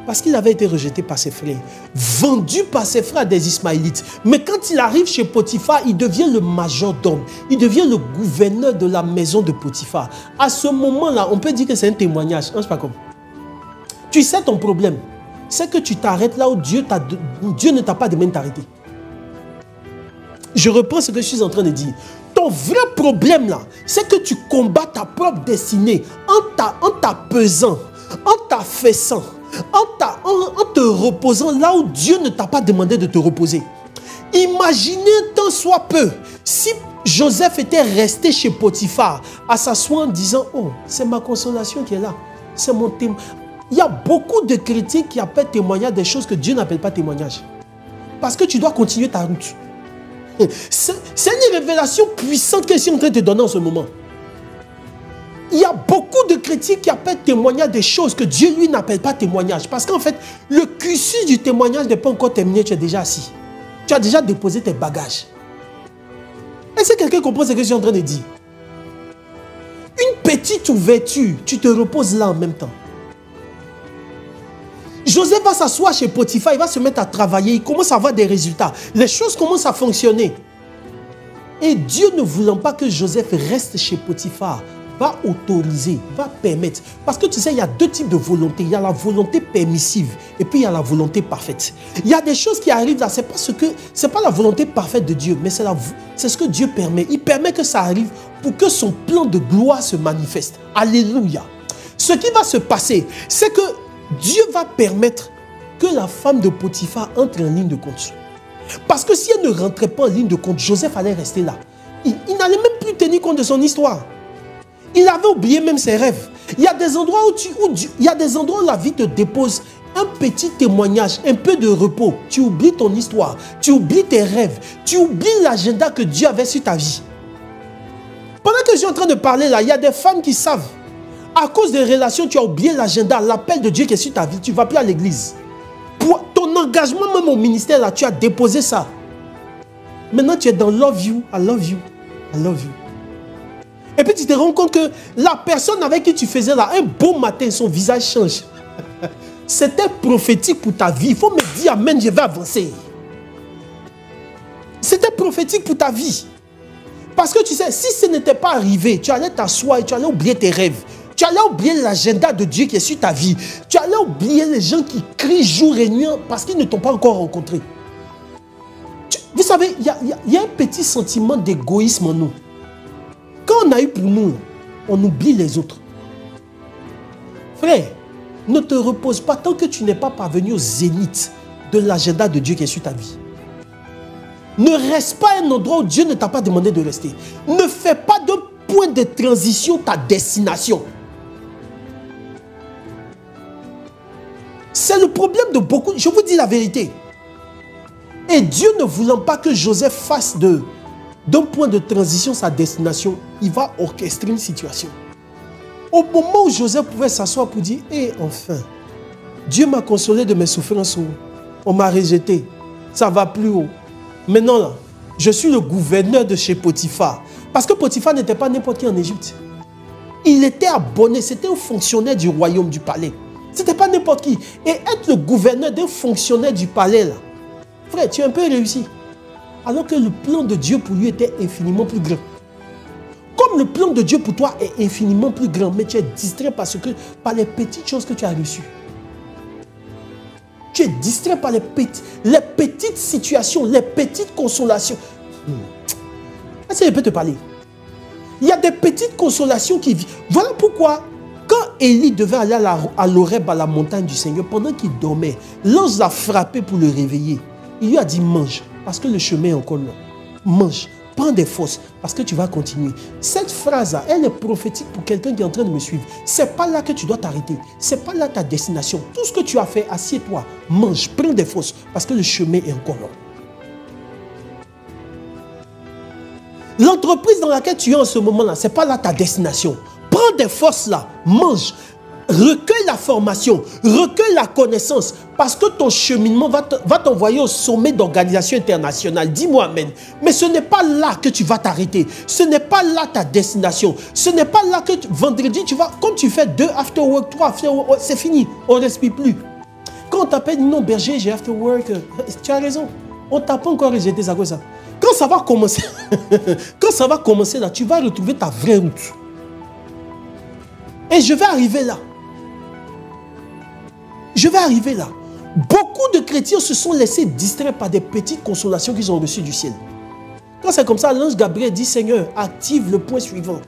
Parce qu'il avait été rejeté par ses frères, vendu par ses frères à des Ismaélites. Mais quand il arrive chez Potiphar, il devient le majordome. Il devient le gouverneur de la maison de Potiphar. À ce moment-là, on peut dire que c'est un témoignage. Hein, c'est pas comme. Tu sais ton problème. C'est que tu t'arrêtes là où Dieu ne t'a pas demandé de t'arrêter. Je reprends ce que je suis en train de dire. Ton vrai problème là, c'est que tu combats ta propre destinée en t'apaisant, en t'affaissant, en te reposant là où Dieu ne t'a pas demandé de te reposer. Imaginez tant soit peu si Joseph était resté chez Potiphar à s'asseoir en disant « Oh, c'est ma consolation qui est là. C'est mon témoin. » Il y a beaucoup de critiques qui appellent témoignage des choses que Dieu n'appelle pas témoignage. Parce que tu dois continuer ta route. C'est une révélation puissante que je suis en train de te donner en ce moment. Il y a beaucoup de critiques qui appellent témoignage des choses que Dieu, lui, n'appelle pas témoignage. Parce qu'en fait, le cursus du témoignage n'est pas encore terminé, tu es déjà assis. Tu as déjà déposé tes bagages. Est-ce que quelqu'un comprend ce que je suis en train de dire? Une petite ouverture, tu te reposes là en même temps. Joseph va s'asseoir chez Potiphar, il va se mettre à travailler, il commence à avoir des résultats. Les choses commencent à fonctionner. Et Dieu ne voulant pas que Joseph reste chez Potiphar, va autoriser, va permettre. Parce que tu sais, il y a deux types de volonté. Il y a la volonté permissive et puis il y a la volonté parfaite. Il y a des choses qui arrivent là, c'est pas la volonté parfaite de Dieu, mais c'est ce que Dieu permet. Il permet que ça arrive pour que son plan de gloire se manifeste. Alléluia. Ce qui va se passer, c'est que Dieu va permettre que la femme de Potiphar entre en ligne de compte. Parce que si elle ne rentrait pas en ligne de compte, Joseph allait rester là. Il n'allait même plus tenir compte de son histoire. Il avait oublié même ses rêves. Il y a des endroits où la vie te dépose un petit témoignage, un peu de repos. Tu oublies ton histoire, tu oublies tes rêves, tu oublies l'agenda que Dieu avait sur ta vie. Pendant que je suis en train de parler là, il y a des femmes qui savent. À cause des relations, tu as oublié l'agenda, l'appel de Dieu qui est sur ta vie. Tu ne vas plus à l'église. Pour ton engagement même au ministère, là, tu as déposé ça. Maintenant, tu es dans love you, I love you, I love you. Et puis, tu te rends compte que la personne avec qui tu faisais là, un beau matin, son visage change. C'était prophétique pour ta vie. Il faut me dire, amen, je vais avancer. C'était prophétique pour ta vie. Parce que tu sais, si ce n'était pas arrivé, tu allais t'asseoir et tu allais oublier tes rêves. Tu allais oublier l'agenda de Dieu qui est sur ta vie. Tu allais oublier les gens qui crient jour et nuit parce qu'ils ne t'ont pas encore rencontré. Vous savez, il y a un petit sentiment d'égoïsme en nous. Quand on a eu pour nous, on oublie les autres. Frère, ne te repose pas tant que tu n'es pas parvenu au zénith de l'agenda de Dieu qui est sur ta vie. Ne reste pas à un endroit où Dieu ne t'a pas demandé de rester. Ne fais pas de point de transition ta destination. C'est le problème de beaucoup. Je vous dis la vérité. Et Dieu ne voulant pas que Joseph fasse d'un point de transition sa destination, il va orchestrer une situation. Au moment où Joseph pouvait s'asseoir pour dire, enfin, Dieu m'a consolé de mes souffrances. On m'a rejeté. Ça va plus haut. Maintenant, là, je suis le gouverneur de chez Potiphar. Parce que Potiphar n'était pas n'importe qui en Égypte. Il était abonné, c'était un fonctionnaire du royaume, du palais. Ce n'était pas n'importe qui. Et être le gouverneur d'un fonctionnaire du palais, là, frère, tu es un peu réussi. Alors que le plan de Dieu pour lui était infiniment plus grand. Comme le plan de Dieu pour toi est infiniment plus grand, mais tu es distrait par les petites choses que tu as reçues. Tu es distrait par les petites situations, les petites consolations. Est-ce que je peux te parler? Il y a des petites consolations qui vivent. Voilà pourquoi, quand Élie devait aller à l'Horeb, à la montagne du Seigneur, pendant qu'il dormait, l'ange l'a frappé pour le réveiller. Il lui a dit, mange, parce que le chemin est encore long. Mange, prends des forces, parce que tu vas continuer. Cette phrase-là, elle est prophétique pour quelqu'un qui est en train de me suivre. Ce n'est pas là que tu dois t'arrêter. Ce n'est pas là ta destination. Tout ce que tu as fait, assieds-toi, mange, prends des forces, parce que le chemin est encore long. L'entreprise dans laquelle tu es en ce moment-là, ce n'est pas là ta destination. Prends des forces là, mange, recueille la formation, recueille la connaissance, parce que ton cheminement va t'envoyer au sommet d'organisations internationales. Dis-moi amen. Mais ce n'est pas là que tu vas t'arrêter. Ce n'est pas là ta destination. Ce n'est pas là que vendredi, tu vas, comme tu fais 2 after work, 3 after work, c'est fini, on ne respire plus. quand on t'appelle, non, berger, j'ai after work. Tu as raison. On t'a pas encore rejeté, ça quoi ça? Quand ça va commencer, quand ça va commencer là, tu vas retrouver ta vraie route. Et je vais arriver là. Je vais arriver là. Beaucoup de chrétiens se sont laissés distraire par des petites consolations qu'ils ont reçues du ciel. Quand c'est comme ça, l'ange Gabriel dit, Seigneur, active le point suivant.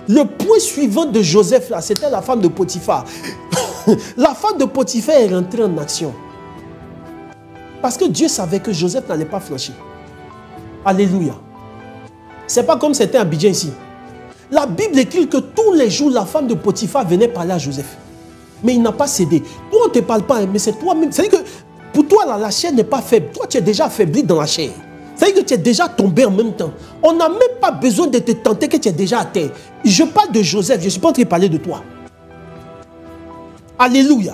Le point suivant de Joseph, là, c'était la femme de Potiphar. La femme de Potiphar est rentrée en action. Parce que Dieu savait que Joseph n'allait pas flancher. Alléluia. Ce n'est pas comme c'était à Abidjan ici. La Bible écrit que tous les jours, la femme de Potiphar venait parler à Joseph. Mais il n'a pas cédé. Toi, on ne te parle pas, mais c'est toi-même. C'est-à-dire que pour toi, là, la chair n'est pas faible. Toi, tu es déjà affaibli dans la chair. C'est-à-dire que tu es déjà tombé en même temps. On n'a même pas besoin de te tenter que tu es déjà à terre. Je parle de Joseph, je ne suis pas en train de parler de toi. Alléluia.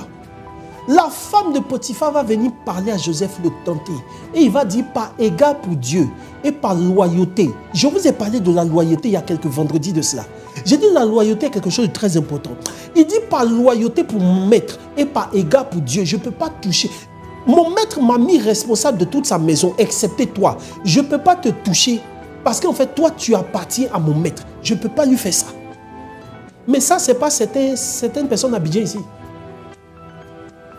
La femme de Potiphar va venir parler à Joseph, le tenter. Et il va dire par égard pour Dieu et par loyauté. Je vous ai parlé de la loyauté il y a quelques vendredis de cela. J'ai dit la loyauté est quelque chose de très important. Il dit par loyauté pour mon maître et par égard pour Dieu. Je ne peux pas toucher. Mon maître m'a mis responsable de toute sa maison, excepté toi. Je ne peux pas te toucher parce qu'en fait, toi, tu appartiens à mon maître. Je ne peux pas lui faire ça. Mais ça, ce n'est pas certaines personnes habillées ici.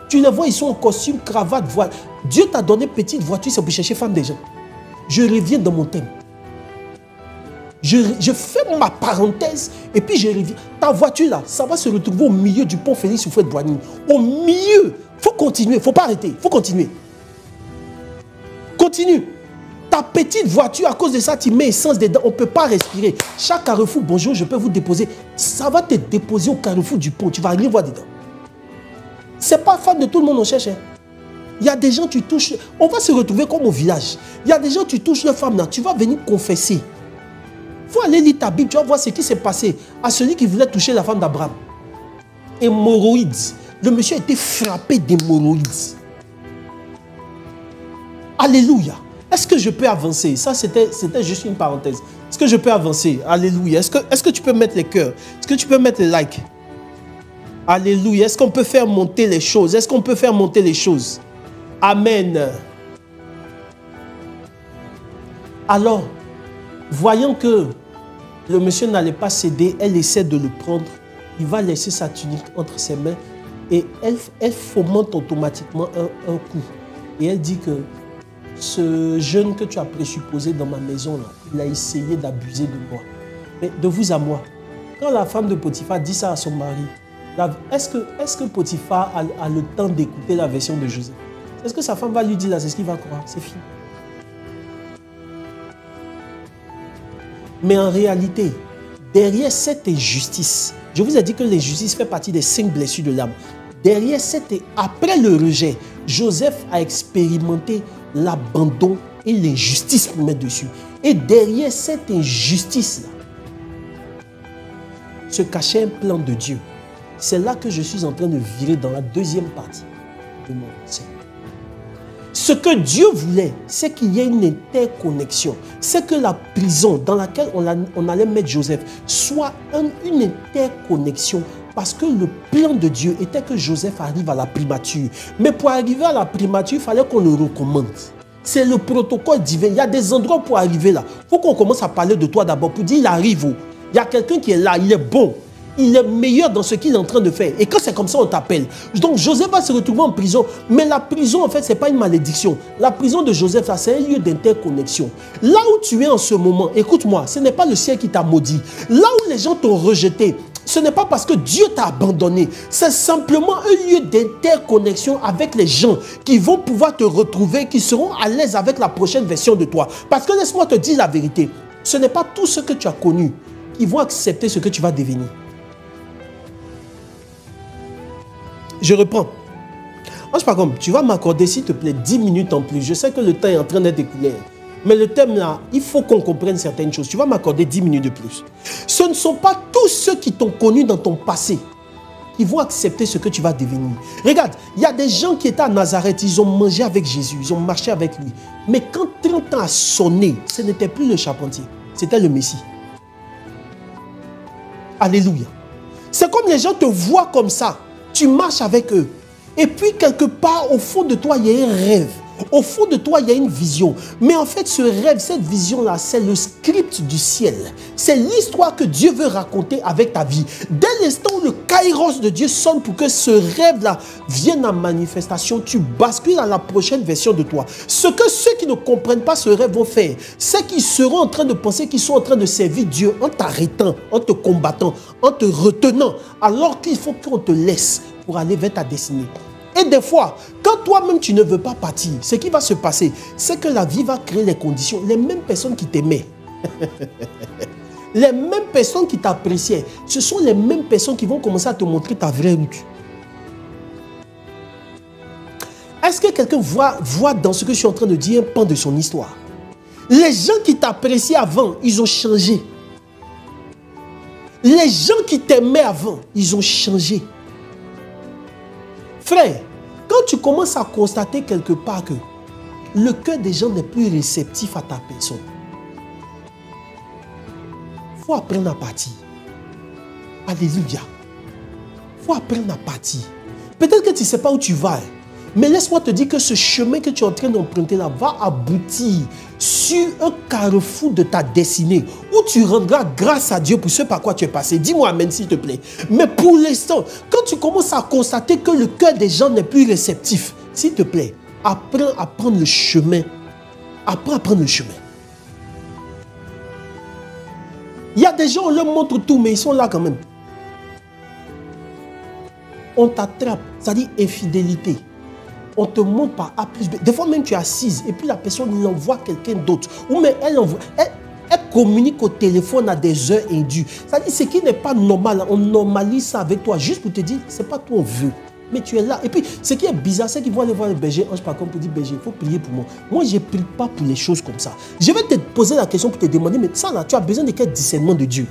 Tu les vois, ils sont en costume, cravate, voile. Dieu t'a donné petite voiture, c'est pour chercher femme des gens. Je reviens dans mon thème. Je fais ma parenthèse et puis je reviens. Ta voiture là, ça va se retrouver au milieu du pont Félix Houphouët-Boigny. Au milieu. Il faut continuer, il ne faut pas arrêter. Il faut continuer. Continue. Ta petite voiture, à cause de ça, tu mets essence dedans. On ne peut pas respirer. Chaque carrefour, bonjour, je peux vous déposer. Ça va te déposer au carrefour du pont. Tu ne vas rien voir dedans. Ce n'est pas fan de tout le monde, on cherche. Il y a des gens, tu touches. On va se retrouver comme au village. Il y a des gens, tu touches leur femme là. Tu vas venir confesser. Il faut aller lire ta Bible. Tu vas voir ce qui s'est passé à celui qui voulait toucher la femme d'Abraham. Hémorroïdes. Le monsieur a été frappé d'hémorroïdes. Alléluia. Est-ce que je peux avancer? Ça, c'était juste une parenthèse. Est-ce que je peux avancer? Alléluia. Est-ce que tu peux mettre les cœurs? Est-ce que tu peux mettre les likes? Alléluia. Est-ce qu'on peut faire monter les choses? Est-ce qu'on peut faire monter les choses? Amen. Alors, voyant que le monsieur n'allait pas céder, elle essaie de le prendre. Il va laisser sa tunique entre ses mains et elle fomente automatiquement un coup. Et elle dit que ce jeune que tu as présupposé dans ma maison, là, il a essayé d'abuser de moi. Mais de vous à moi, quand la femme de Potiphar dit ça à son mari, est-ce que Potiphar a le temps d'écouter la version de Joseph? Est-ce que sa femme va lui dire là, c'est ce qu'il va croire? C'est fini. Mais en réalité, derrière cette injustice, je vous ai dit que l'injustice fait partie des 5 blessures de l'âme. Derrière après le rejet, Joseph a expérimenté l'abandon et l'injustice pour mettre dessus. Et derrière cette injustice-là, se cachait un plan de Dieu. C'est là que je suis en train de virer dans la deuxième partie de mon enseignement. Ce que Dieu voulait, c'est qu'il y ait une interconnexion. C'est que la prison dans laquelle on allait mettre Joseph soit une interconnexion. Parce que le plan de Dieu était que Joseph arrive à la primature. Mais pour arriver à la primature, il fallait qu'on le recommande. C'est le protocole divin. Il y a des endroits pour arriver là. Il faut qu'on commence à parler de toi d'abord pour dire il arrive. Il y a quelqu'un qui est là, il est bon. Il est meilleur dans ce qu'il est en train de faire. Et quand c'est comme ça, on t'appelle. Donc Joseph va se retrouver en prison. Mais la prison, en fait, ce n'est pas une malédiction. La prison de Joseph, c'est un lieu d'interconnexion. Là où tu es en ce moment, écoute-moi, ce n'est pas le ciel qui t'a maudit. Là où les gens t'ont rejeté, ce n'est pas parce que Dieu t'a abandonné. C'est simplement un lieu d'interconnexion avec les gens qui vont pouvoir te retrouver, qui seront à l'aise avec la prochaine version de toi. Parce que laisse-moi te dire la vérité. Ce n'est pas tout ce que tu as connu qui vont accepter ce que tu vas devenir. Je reprends. Ange par contre, tu vas m'accorder s'il te plaît 10 minutes en plus. Je sais que le temps est en train d'être écoulé. Mais le thème là, il faut qu'on comprenne certaines choses. Tu vas m'accorder 10 minutes de plus. Ce ne sont pas tous ceux qui t'ont connu dans ton passé qui vont accepter ce que tu vas devenir. Regarde, il y a des gens qui étaient à Nazareth, ils ont mangé avec Jésus, ils ont marché avec lui. Mais quand 30 ans a sonné, ce n'était plus le charpentier, c'était le Messie. Alléluia. C'est comme les gens te voient comme ça. Tu marches avec eux. Et puis, quelque part, au fond de toi, il y a un rêve. Au fond de toi, il y a une vision. Mais en fait, ce rêve, cette vision-là, c'est le script du ciel. C'est l'histoire que Dieu veut raconter avec ta vie. Dès l'instant où le kairos de Dieu sonne pour que ce rêve-là vienne en manifestation, tu bascules à la prochaine version de toi. Ce que ceux qui ne comprennent pas ce rêve vont faire, c'est qu'ils seront en train de penser qu'ils sont en train de servir Dieu en t'arrêtant, en te combattant, en te retenant, alors qu'il faut qu'on te laisse pour aller vers ta destinée. Et des fois, quand toi-même tu ne veux pas partir, ce qui va se passer, c'est que la vie va créer les conditions. Les mêmes personnes qui t'aimaient, les mêmes personnes qui t'appréciaient, ce sont les mêmes personnes qui vont commencer à te montrer ta vraie route. Est-ce que quelqu'un voit dans ce que je suis en train de dire un pan de son histoire? Les gens qui t'appréciaient avant, ils ont changé. Les gens qui t'aimaient avant, ils ont changé. Frère, quand tu commences à constater quelque part que le cœur des gens n'est plus réceptif à ta personne, il faut apprendre à partir. Alléluia. Il faut apprendre à partir. Peut-être que tu ne sais pas où tu vas, mais laisse-moi te dire que ce chemin que tu es en train d'emprunter là va aboutir sur un carrefour de ta destinée où tu rendras grâce à Dieu pour ce par quoi tu es passé. Dis-moi amen s'il te plaît. Mais pour l'instant, quand tu commences à constater que le cœur des gens n'est plus réceptif, s'il te plaît, apprends à prendre le chemin. Apprends à prendre le chemin. Il y a des gens, on leur montre tout, mais ils sont là quand même. On t'attrape, ça dit infidélité. On te montre par A plus B. Des fois même tu es assise et puis la personne il envoie quelqu'un d'autre. Ou mais elle communique au téléphone à des heures indues. Ça dit ce qui n'est pas normal. On normalise ça avec toi juste pour te dire c'est pas toi on veut. Mais tu es là. Et puis ce qui est bizarre c'est qu'ils vont aller voir le berger ange par contre pour dire berger il faut prier pour moi. Moi je ne prie pas pour les choses comme ça. Je vais te poser la question pour te demander mais ça là tu as besoin de quel discernement de Dieu?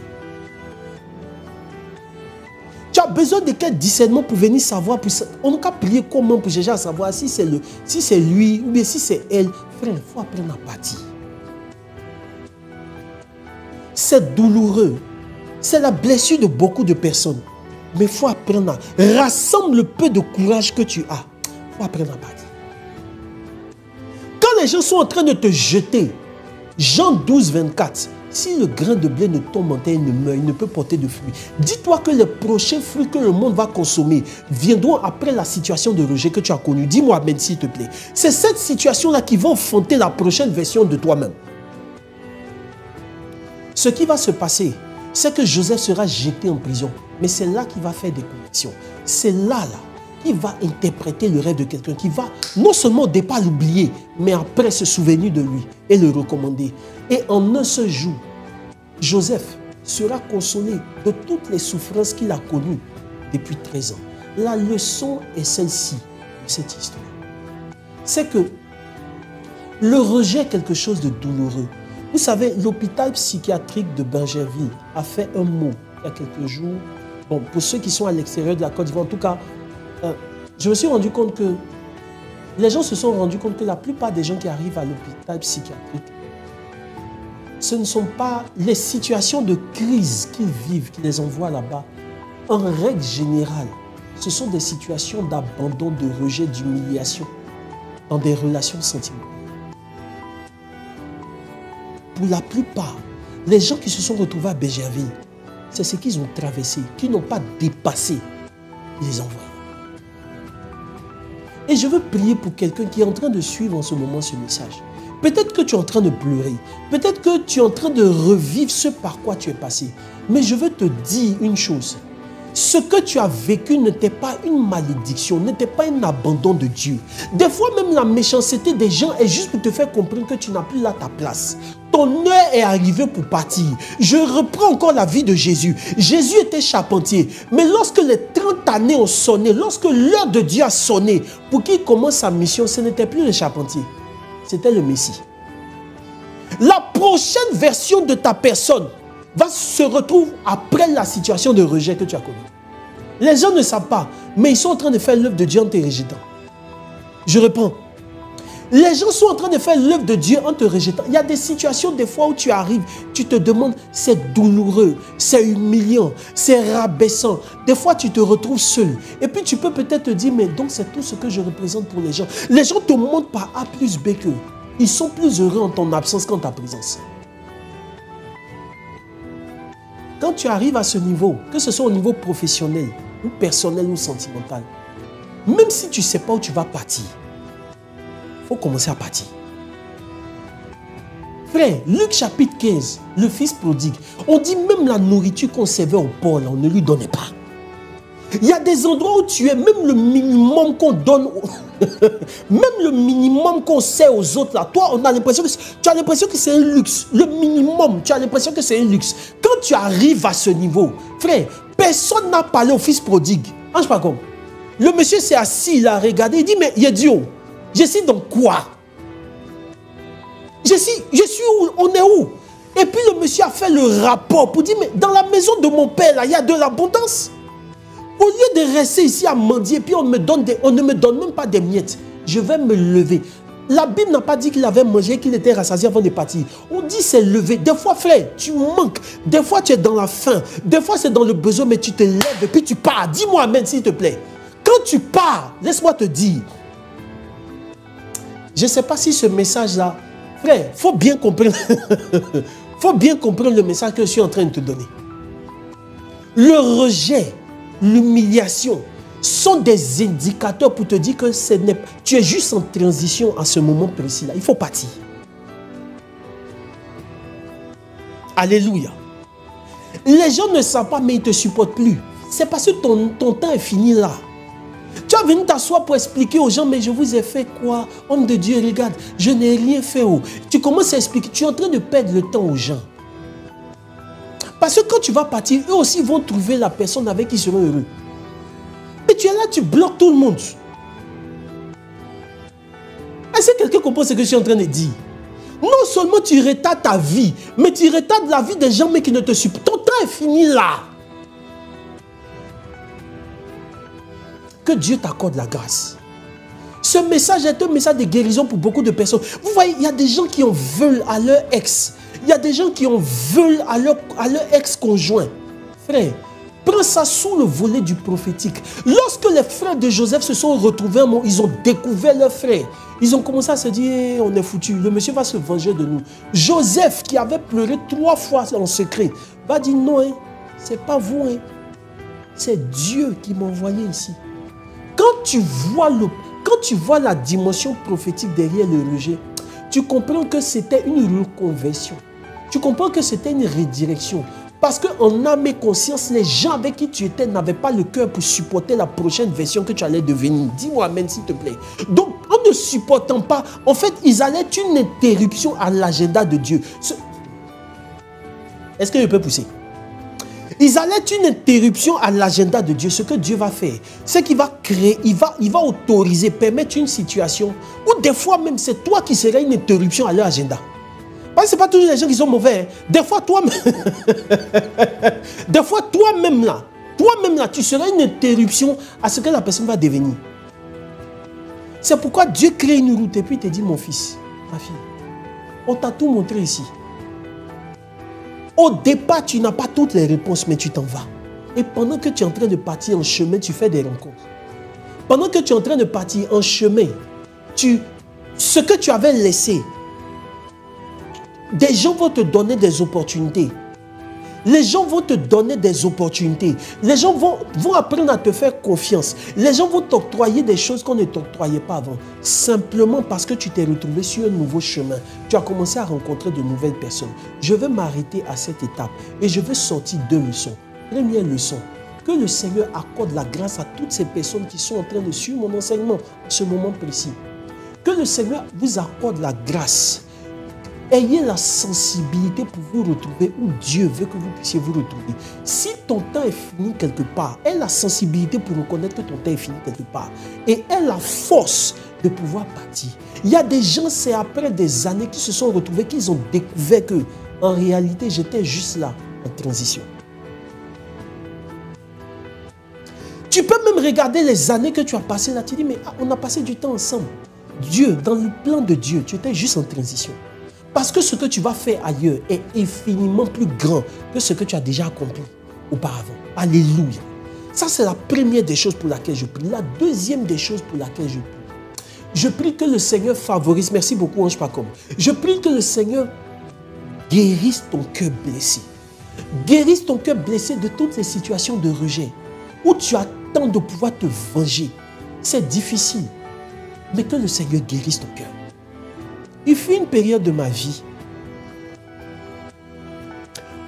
Tu as besoin de quel discernement pour venir savoir, on n'a qu'à prier comment pour chercher à savoir si c'est lui ou bien si c'est elle. Frère, il faut apprendre à partir. C'est douloureux. C'est la blessure de beaucoup de personnes. Mais il faut apprendre à rassemble le peu de courage que tu as. Il faut apprendre à partir. Quand les gens sont en train de te jeter, Jean 12, 24, si le grain de blé ne tombe en terre, il ne meurt, il ne peut porter de fruits. Dis-toi que les prochains fruits que le monde va consommer viendront après la situation de rejet que tu as connue. Dis-moi amen s'il te plaît. C'est cette situation-là qui va enfanter la prochaine version de toi-même. Ce qui va se passer, c'est que Joseph sera jeté en prison. Mais c'est là qu'il va faire des connexions. C'est là qu'il va interpréter le rêve de quelqu'un, qui va non seulement au départ l'oublier, mais après se souvenir de lui et le recommander. Et en un seul jour, Joseph sera consolé de toutes les souffrances qu'il a connues depuis 13 ans. La leçon est celle-ci de cette histoire. C'est que le rejet est quelque chose de douloureux. Vous savez, l'hôpital psychiatrique de Bingerville a fait un mot il y a quelques jours. Bon, pour ceux qui sont à l'extérieur de la Côte d'Ivoire, en tout cas, je me suis rendu compte que les gens se sont rendus compte que la plupart des gens qui arrivent à l'hôpital psychiatrique, ce ne sont pas les situations de crise qu'ils vivent, qui les envoient là-bas. En règle générale, ce sont des situations d'abandon, de rejet, d'humiliation dans des relations sentimentales. Pour la plupart, les gens qui se sont retrouvés à Bingerville, c'est ce qu'ils ont traversé, qu'ils n'ont pas dépassé, ils les envoient. Et je veux prier pour quelqu'un qui est en train de suivre en ce moment ce message. Peut-être que tu es en train de pleurer. Peut-être que tu es en train de revivre ce par quoi tu es passé. Mais je veux te dire une chose. Ce que tu as vécu n'était pas une malédiction, n'était pas un abandon de Dieu. Des fois même la méchanceté des gens est juste pour te faire comprendre que tu n'as plus là ta place. Ton heure est arrivée pour partir. Je reprends encore la vie de Jésus. Jésus était charpentier. Mais lorsque les 30 années ont sonné, lorsque l'heure de Dieu a sonné, pour qu'il commence sa mission, ce n'était plus le charpentier. C'était le Messie. La prochaine version de ta personne va se retrouver après la situation de rejet que tu as connue. Les gens ne savent pas, mais ils sont en train de faire l'œuvre de Dieu en te rejetant. Je réponds. Les gens sont en train de faire l'œuvre de Dieu en te rejetant. Il y a des situations, des fois où tu arrives, tu te demandes, c'est douloureux, c'est humiliant, c'est rabaissant. Des fois, tu te retrouves seul. Et puis, tu peux peut-être te dire, mais donc, c'est tout ce que je représente pour les gens. Les gens te montrent par A plus B que ils sont plus heureux en ton absence qu'en ta présence. Quand tu arrives à ce niveau, que ce soit au niveau professionnel, ou personnel, ou sentimental, même si tu ne sais pas où tu vas partir, il faut commencer à partir. Frère, Luc chapitre 15, le fils prodigue, on dit même la nourriture qu'on servait au pauvre, on ne lui donnait pas. Il y a des endroits où tu es, même le minimum qu'on donne, même le minimum qu'on sert aux autres, là, toi, on a l'impression que tu as l'impression que c'est un luxe. Le minimum, tu as l'impression que c'est un luxe. Quand tu arrives à ce niveau, frère, personne n'a parlé au fils prodigue. Ange pas comme. Le monsieur s'est assis, il a regardé, il dit, mais Dieu, je suis dans quoi? Je suis où? On est où? Et puis le monsieur a fait le rapport pour dire, mais dans la maison de mon père, là, il y a de l'abondance. Au lieu de rester ici à mendier, puis on ne me donne même pas des miettes, je vais me lever. La Bible n'a pas dit qu'il avait mangé, qu'il était rassasié avant de partir. On dit c'est lever. Des fois, frère, tu manques. Des fois, tu es dans la faim. Des fois, c'est dans le besoin, mais tu te lèves et puis tu pars. Dis-moi amen, s'il te plaît. Quand tu pars, laisse-moi te dire. Je ne sais pas si ce message-là, frère, il faut bien comprendre. Faut bien comprendre le message que je suis en train de te donner. Le rejet, l'humiliation sont des indicateurs pour te dire que tu es juste en transition à ce moment précis-là. Il faut partir. Alléluia. Les gens ne savent pas, mais ils ne te supportent plus. C'est parce que ton temps est fini là. Tu as venu t'asseoir pour expliquer aux gens, mais je vous ai fait quoi? Homme de Dieu, regarde, je n'ai rien fait. Oh. Tu commences à expliquer, tu es en train de perdre le temps aux gens. Parce que quand tu vas partir, eux aussi vont trouver la personne avec qui ils seront heureux. Et tu es là, tu bloques tout le monde. Est-ce que quelqu'un comprend ce que je suis en train de dire? Non seulement tu retardes ta vie, mais tu retardes la vie des gens mais qui ne te supportent. Ton temps est fini là. Que Dieu t'accorde la grâce. Ce message est un message de guérison pour beaucoup de personnes. Vous voyez, il y a des gens qui en veulent à leur ex. Il y a des gens qui en veulent à leur ex-conjoint. Frère, prends ça sous le volet du prophétique. Lorsque les frères de Joseph se sont retrouvés, ils ont découvert leur frère. Ils ont commencé à se dire, on est foutu, le monsieur va se venger de nous. Joseph, qui avait pleuré 3 fois en secret, va dire non, hein, c'est pas vous, hein, c'est Dieu qui m'a envoyé ici. Quand tu vois la dimension prophétique derrière le rejet, tu comprends que c'était une reconversion. Tu comprends que c'était une redirection. Parce qu'en âme et conscience, les gens avec qui tu étais n'avaient pas le cœur pour supporter la prochaine version que tu allais devenir. Dis-moi amen s'il te plaît. Donc, en ne supportant pas, en fait, ils allaient être une interruption à l'agenda de Dieu. Est-ce que je peux pousser? Ils allaient être une interruption à l'agenda de Dieu. Ce que Dieu va faire, c'est qu'il va créer, il va autoriser, permettre une situation où des fois même, c'est toi qui serais une interruption à leur agenda. Parce que ce n'est pas toujours les gens qui sont mauvais. Des fois, toi-même là, tu seras une interruption à ce que la personne va devenir. C'est pourquoi Dieu crée une route et puis il te dit, mon fils, ma fille, on t'a tout montré ici. Au départ, tu n'as pas toutes les réponses, mais tu t'en vas. Et pendant que tu es en train de partir en chemin, tu fais des rencontres. Pendant que tu es en train de partir en chemin, ce que tu avais laissé, des gens vont te donner des opportunités. Les gens vont te donner des opportunités. Les gens vont apprendre à te faire confiance. Les gens vont t'octroyer des choses qu'on ne t'octroyait pas avant. Simplement parce que tu t'es retrouvé sur un nouveau chemin. Tu as commencé à rencontrer de nouvelles personnes. Je vais m'arrêter à cette étape et je vais sortir 2 leçons. Première leçon, que le Seigneur accorde la grâce à toutes ces personnes qui sont en train de suivre mon enseignement à ce moment précis. Que le Seigneur vous accorde la grâce. Ayez la sensibilité pour vous retrouver où Dieu veut que vous puissiez vous retrouver. Si ton temps est fini quelque part, aie la sensibilité pour reconnaître que ton temps est fini quelque part. Et aie la force de pouvoir partir. Il y a des gens, c'est après des années qui se sont retrouvés, qu'ils ont découvert que, en réalité, j'étais juste là, en transition. Tu peux même regarder les années que tu as passées là. Tu dis, mais on a passé du temps ensemble. Dieu, dans le plan de Dieu, tu étais juste en transition. Parce que ce que tu vas faire ailleurs est infiniment plus grand que ce que tu as déjà accompli auparavant. Alléluia. Ça, c'est la première des choses pour laquelle je prie. La deuxième des choses pour laquelle je prie. Je prie que le Seigneur favorise. Merci beaucoup, Ange Pacom. Je prie que le Seigneur guérisse ton cœur blessé. Guérisse ton cœur blessé de toutes ces situations de rejet où tu attends de pouvoir te venger. C'est difficile. Mais que le Seigneur guérisse ton cœur. Il fut une période de ma vie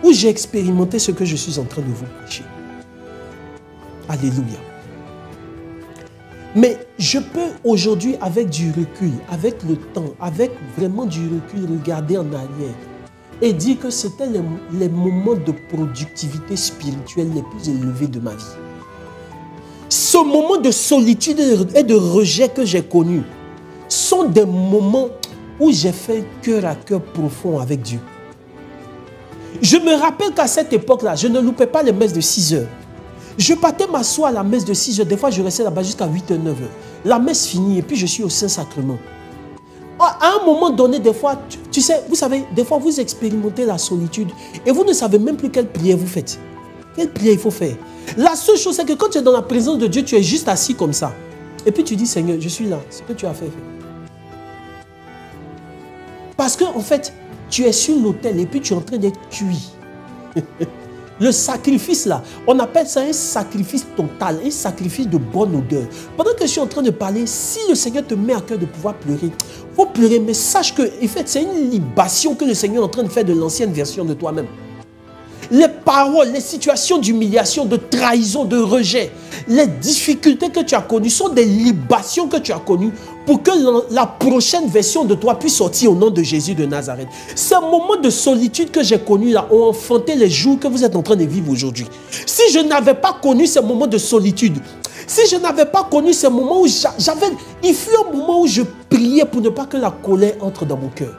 où j'ai expérimenté ce que je suis en train de vous prêcher. Alléluia. Mais je peux aujourd'hui, avec du recul, avec le temps, avec vraiment du recul, regarder en arrière et dire que c'était les moments de productivité spirituelle les plus élevés de ma vie. Ce moment de solitude et de rejet que j'ai connu sont des moments où j'ai fait cœur à cœur profond avec Dieu. Je me rappelle qu'à cette époque-là, je ne loupais pas les messes de 6 heures. Je partais m'asseoir à la messe de 6 heures. Des fois, je restais là-bas jusqu'à 8 h, 9 h. La messe finie et puis je suis au Saint-Sacrement. À un moment donné, des fois, tu sais, vous savez, des fois, vous expérimentez la solitude et vous ne savez même plus quelle prière vous faites. Quelle prière il faut faire. La seule chose, c'est que quand tu es dans la présence de Dieu, tu es juste assis comme ça. Et puis tu dis, Seigneur, je suis là. Ce que tu as fait. Parce que, en fait, tu es sur l'autel et puis tu es en train d'être cuit. Le sacrifice là, on appelle ça un sacrifice total, un sacrifice de bonne odeur. Pendant que je suis en train de parler, si le Seigneur te met à cœur de pouvoir pleurer, il faut pleurer, mais sache que, en fait, c'est une libation que le Seigneur est en train de faire de l'ancienne version de toi-même. Les paroles, les situations d'humiliation, de trahison, de rejet, les difficultés que tu as connues sont des libations que tu as connues pour que la prochaine version de toi puisse sortir au nom de Jésus de Nazareth. Ces moments de solitude que j'ai connus là ont enfanté les jours que vous êtes en train de vivre aujourd'hui. Si je n'avais pas connu ces moments de solitude, si je n'avais pas connu ces moments où j'avais... Il fut un moment où je priais pour ne pas que la colère entre dans mon cœur.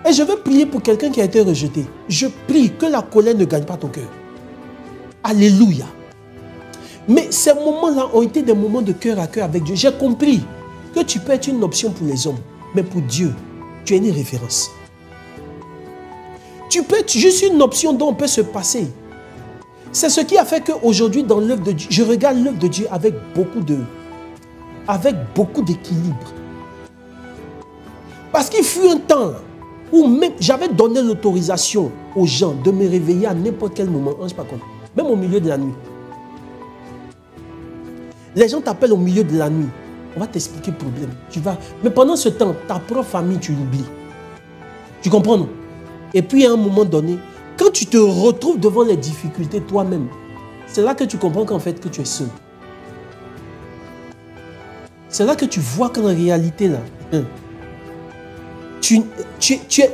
Et je veux prier pour quelqu'un qui a été rejeté. Je prie que la colère ne gagne pas ton cœur. Alléluia. Mais ces moments-là ont été des moments de cœur à cœur avec Dieu. J'ai compris que tu peux être une option pour les hommes, mais pour Dieu, tu es une référence. Tu peux être juste une option dont on peut se passer. C'est ce qui a fait qu'aujourd'hui, dans l'œuvre de Dieu, je regarde l'œuvre de Dieu avec beaucoup d'équilibre. Parce qu'il fut un temps où même j'avais donné l'autorisation aux gens de me réveiller à n'importe quel moment, je ne sais pas comment, même au milieu de la nuit. Les gens t'appellent au milieu de la nuit. On va t'expliquer le problème. Mais pendant ce temps, ta propre famille, tu l'oublies. Tu comprends, non? Et puis à un moment donné, quand tu te retrouves devant les difficultés toi-même, c'est là que tu comprends qu'en fait que tu es seul. C'est là que tu vois qu'en réalité, là, il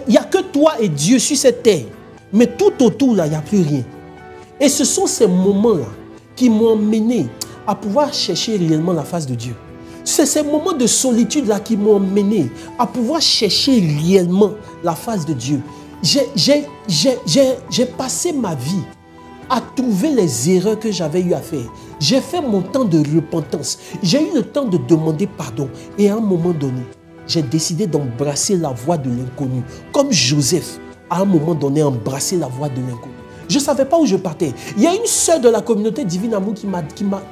n'y a que toi et Dieu sur cette terre. Mais tout autour, là, il n'y a plus rien. Et ce sont ces moments-là qui m'ont mené à pouvoir chercher réellement la face de Dieu. C'est ces moments de solitude-là qui m'ont mené à pouvoir chercher réellement la face de Dieu. J'ai passé ma vie à trouver les erreurs que j'avais eu à faire. J'ai fait mon temps de repentance. J'ai eu le temps de demander pardon. Et à un moment donné, j'ai décidé d'embrasser la voie de l'inconnu. Comme Joseph, à un moment donné, a embrassé la voie de l'inconnu. Je ne savais pas où je partais. Il y a une sœur de la communauté Divine Amour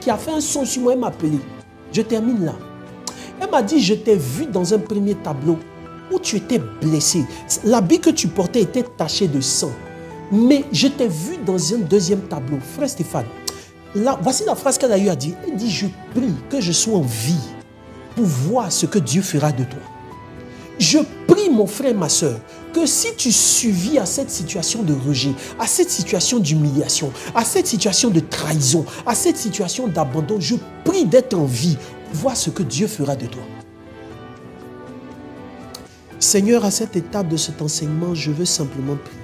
qui a fait un son sur moi et m'a appelé. Je termine là. Elle m'a dit, je t'ai vu dans un premier tableau où tu étais blessé. L'habit que tu portais était taché de sang. Mais je t'ai vu dans un deuxième tableau. Frère Stéphane, là, voici la phrase qu'elle a eu à dire. Elle dit, je prie que je sois en vie pour voir ce que Dieu fera de toi. Je prie, mon frère, ma soeur, que si tu survis à cette situation de rejet, à cette situation d'humiliation, à cette situation de trahison, à cette situation d'abandon, je prie d'être en vie pour voir ce que Dieu fera de toi. Seigneur, à cette étape de cet enseignement, je veux simplement prier.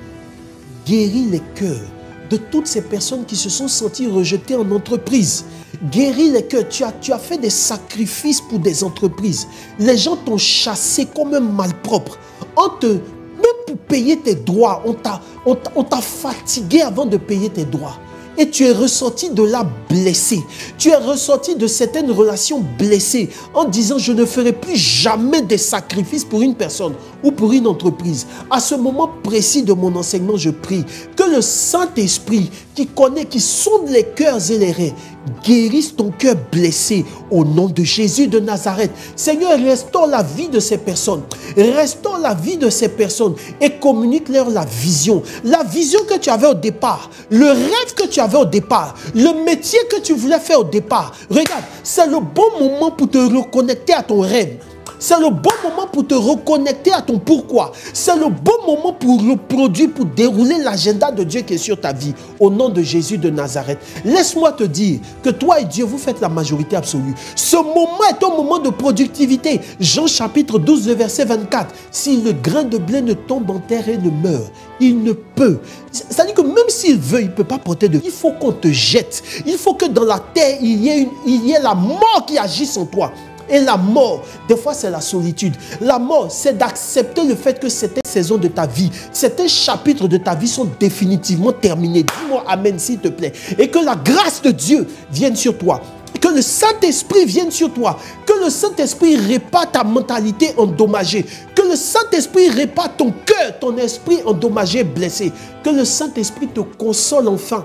Guéris les cœurs de toutes ces personnes qui se sont senties rejetées en entreprise. Guéris les cœurs. Tu as fait des sacrifices pour des entreprises. Les gens t'ont chassé comme un malpropre. Même pour payer tes droits, on t'a fatigué avant de payer tes droits. et tu es ressorti de là blessé. Tu es ressorti de certaines relations blessées en disant je ne ferai plus jamais des sacrifices pour une personne ou pour une entreprise. À ce moment précis de mon enseignement, je prie que le Saint-Esprit qui connaît, qui sonde les cœurs et les reins, guérisse ton cœur blessé au nom de Jésus de Nazareth. Seigneur, restaure la vie de ces personnes. Restaure la vie de ces personnes et communique-leur la vision. La vision que tu avais au départ, le rêve que tu avais au départ, le métier que tu voulais faire au départ. Regarde, c'est le bon moment pour te reconnecter à ton rêve. C'est le bon moment pour te reconnecter à ton pourquoi. C'est le bon moment pour reproduire, pour dérouler l'agenda de Dieu qui est sur ta vie. Au nom de Jésus de Nazareth. Laisse-moi te dire que toi et Dieu, vous faites la majorité absolue. Ce moment est un moment de productivité. Jean chapitre 12, verset 24. Si le grain de blé ne tombe en terre et ne meurt, il ne peut. C'est-à-dire que même s'il veut, il ne peut pas porter de... Il faut qu'on te jette. Il faut que dans la terre, il y ait la mort qui agisse en toi. Et la mort, des fois c'est la solitude. La mort, c'est d'accepter le fait que certaines saisons de ta vie, certains chapitres de ta vie sont définitivement terminés. Dis-moi amen s'il te plaît. Et que la grâce de Dieu vienne sur toi. Que le Saint-Esprit vienne sur toi. Que le Saint-Esprit répare ta mentalité endommagée. Que le Saint-Esprit répare ton cœur, ton esprit endommagé, blessé. Que le Saint-Esprit te console enfin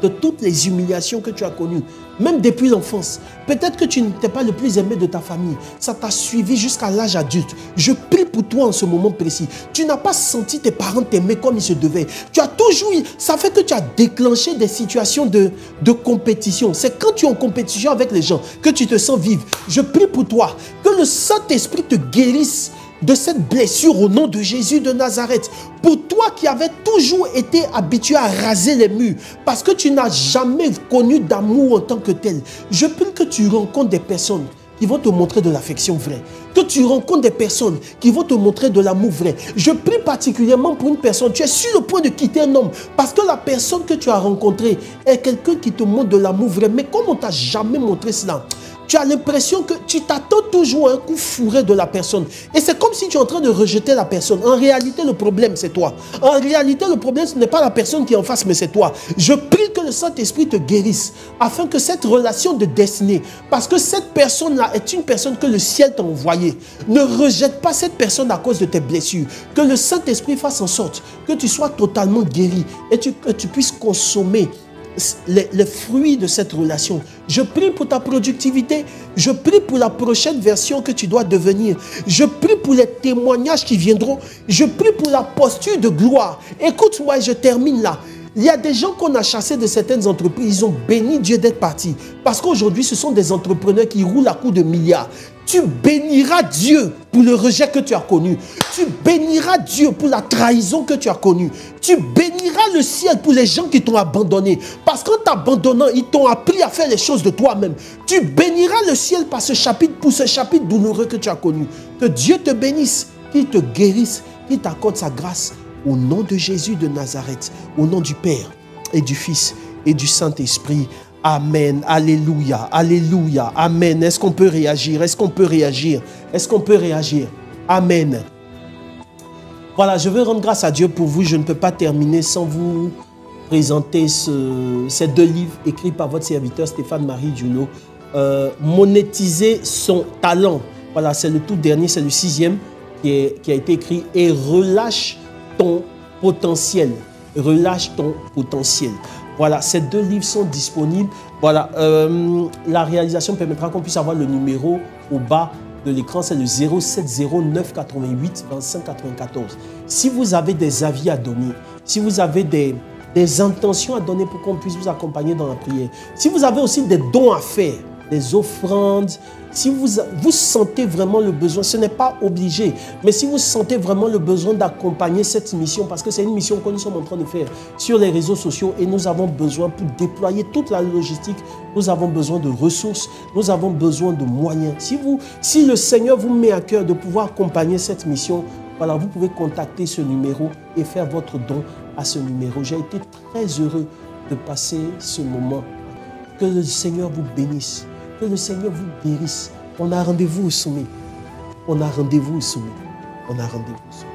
de toutes les humiliations que tu as connues, même depuis l'enfance. Peut-être que tu n'étais pas le plus aimé de ta famille. Ça t'a suivi jusqu'à l'âge adulte. Je prie pour toi en ce moment précis. Tu n'as pas senti tes parents t'aimer comme ils se devaient. Tu as toujours eu... Ça fait que tu as déclenché des situations de compétition. C'est quand tu es en compétition avec les gens que tu te sens vivre. Je prie pour toi que le Saint-Esprit te guérisse de cette blessure au nom de Jésus de Nazareth. Pour toi qui avais toujours été habitué à raser les murs parce que tu n'as jamais connu d'amour en tant que tel, je prie que tu rencontres des personnes qui vont te montrer de l'affection vraie. Que tu rencontres des personnes qui vont te montrer de l'amour vrai. Je prie particulièrement pour une personne. Tu es sur le point de quitter un homme parce que la personne que tu as rencontrée est quelqu'un qui te montre de l'amour vrai. Mais comme on ne t'a jamais montré cela, tu as l'impression que tu t'attends toujours à un coup fourré de la personne. Et c'est comme si tu es en train de rejeter la personne. En réalité, le problème, c'est toi. En réalité, le problème, ce n'est pas la personne qui est en face, mais c'est toi. Je prie que le Saint-Esprit te guérisse afin que cette relation de destinée, parce que cette personne-là est une personne que le ciel t'a envoyée. Ne rejette pas cette personne à cause de tes blessures. Que le Saint-Esprit fasse en sorte que tu sois totalement guéri et que tu puisses consommer les fruits de cette relation. Je prie pour ta productivité. Je prie pour la prochaine version que tu dois devenir. Je prie pour les témoignages qui viendront. Je prie pour la posture de gloire. Écoute-moi, je termine là. Il y a des gens qu'on a chassés de certaines entreprises. Ils ont béni Dieu d'être partis. Parce qu'aujourd'hui, ce sont des entrepreneurs qui roulent à coups de milliards. Tu béniras Dieu pour le rejet que tu as connu. Tu béniras Dieu pour la trahison que tu as connue. Tu béniras le ciel pour les gens qui t'ont abandonné. Parce qu'en t'abandonnant, ils t'ont appris à faire les choses de toi-même. Tu béniras le ciel pour ce chapitre douloureux que tu as connu. Que Dieu te bénisse, qu'il te guérisse, qu'il t'accorde sa grâce. Au nom de Jésus de Nazareth, au nom du Père et du Fils et du Saint-Esprit. Amen. Alléluia. Alléluia. Amen. Est-ce qu'on peut réagir? Est-ce qu'on peut réagir? Est-ce qu'on peut réagir? Amen. Voilà, je veux rendre grâce à Dieu pour vous. Je ne peux pas terminer sans vous présenter ces deux livres écrits par votre serviteur Stéphane-Marie Djoulot. Monétiser son talent. Voilà, c'est le tout dernier, c'est le 6e qui a été écrit. Et relâche ton potentiel. Relâche ton potentiel. Voilà, ces deux livres sont disponibles. Voilà, la réalisation permettra qu'on puisse avoir le numéro au bas de l'écran. C'est le 070 88 25 94. Si vous avez des avis à donner, si vous avez des intentions à donner pour qu'on puisse vous accompagner dans la prière, si vous avez aussi des dons à faire, des offrandes, si vous sentez vraiment le besoin, ce n'est pas obligé, mais si vous sentez vraiment le besoin d'accompagner cette mission, parce que c'est une mission que nous sommes en train de faire sur les réseaux sociaux et nous avons besoin pour déployer toute la logistique, nous avons besoin de ressources, nous avons besoin de moyens. Si le Seigneur vous met à cœur de pouvoir accompagner cette mission, voilà, vous pouvez contacter ce numéro et faire votre don à ce numéro. J'ai été très heureux de passer ce moment. Que le Seigneur vous bénisse. Que le Seigneur vous guérisse. On a rendez-vous au sommet. On a rendez-vous au sommet. On a rendez-vous au sommet.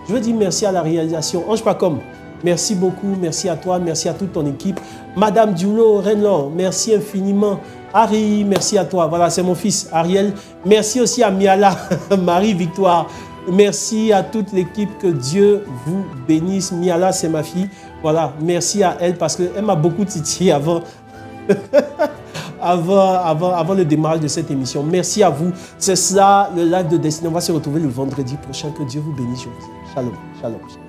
Je veux dire merci à la réalisation. Ange Pacom, Merci beaucoup, merci à toi, merci à toute ton équipe. Madame Dioulo, Renlon, merci infiniment. Harry, merci à toi. Voilà, c'est mon fils, Ariel. Merci aussi à Miala, Marie-Victoire. Merci à toute l'équipe, que Dieu vous bénisse. Miala, c'est ma fille. Voilà, merci à elle parce qu'elle m'a beaucoup titillé avant. avant le démarrage de cette émission. Merci à vous. C'est ça, le live de Destinée. On va se retrouver le vendredi prochain. Que Dieu vous bénisse. Shalom, shalom.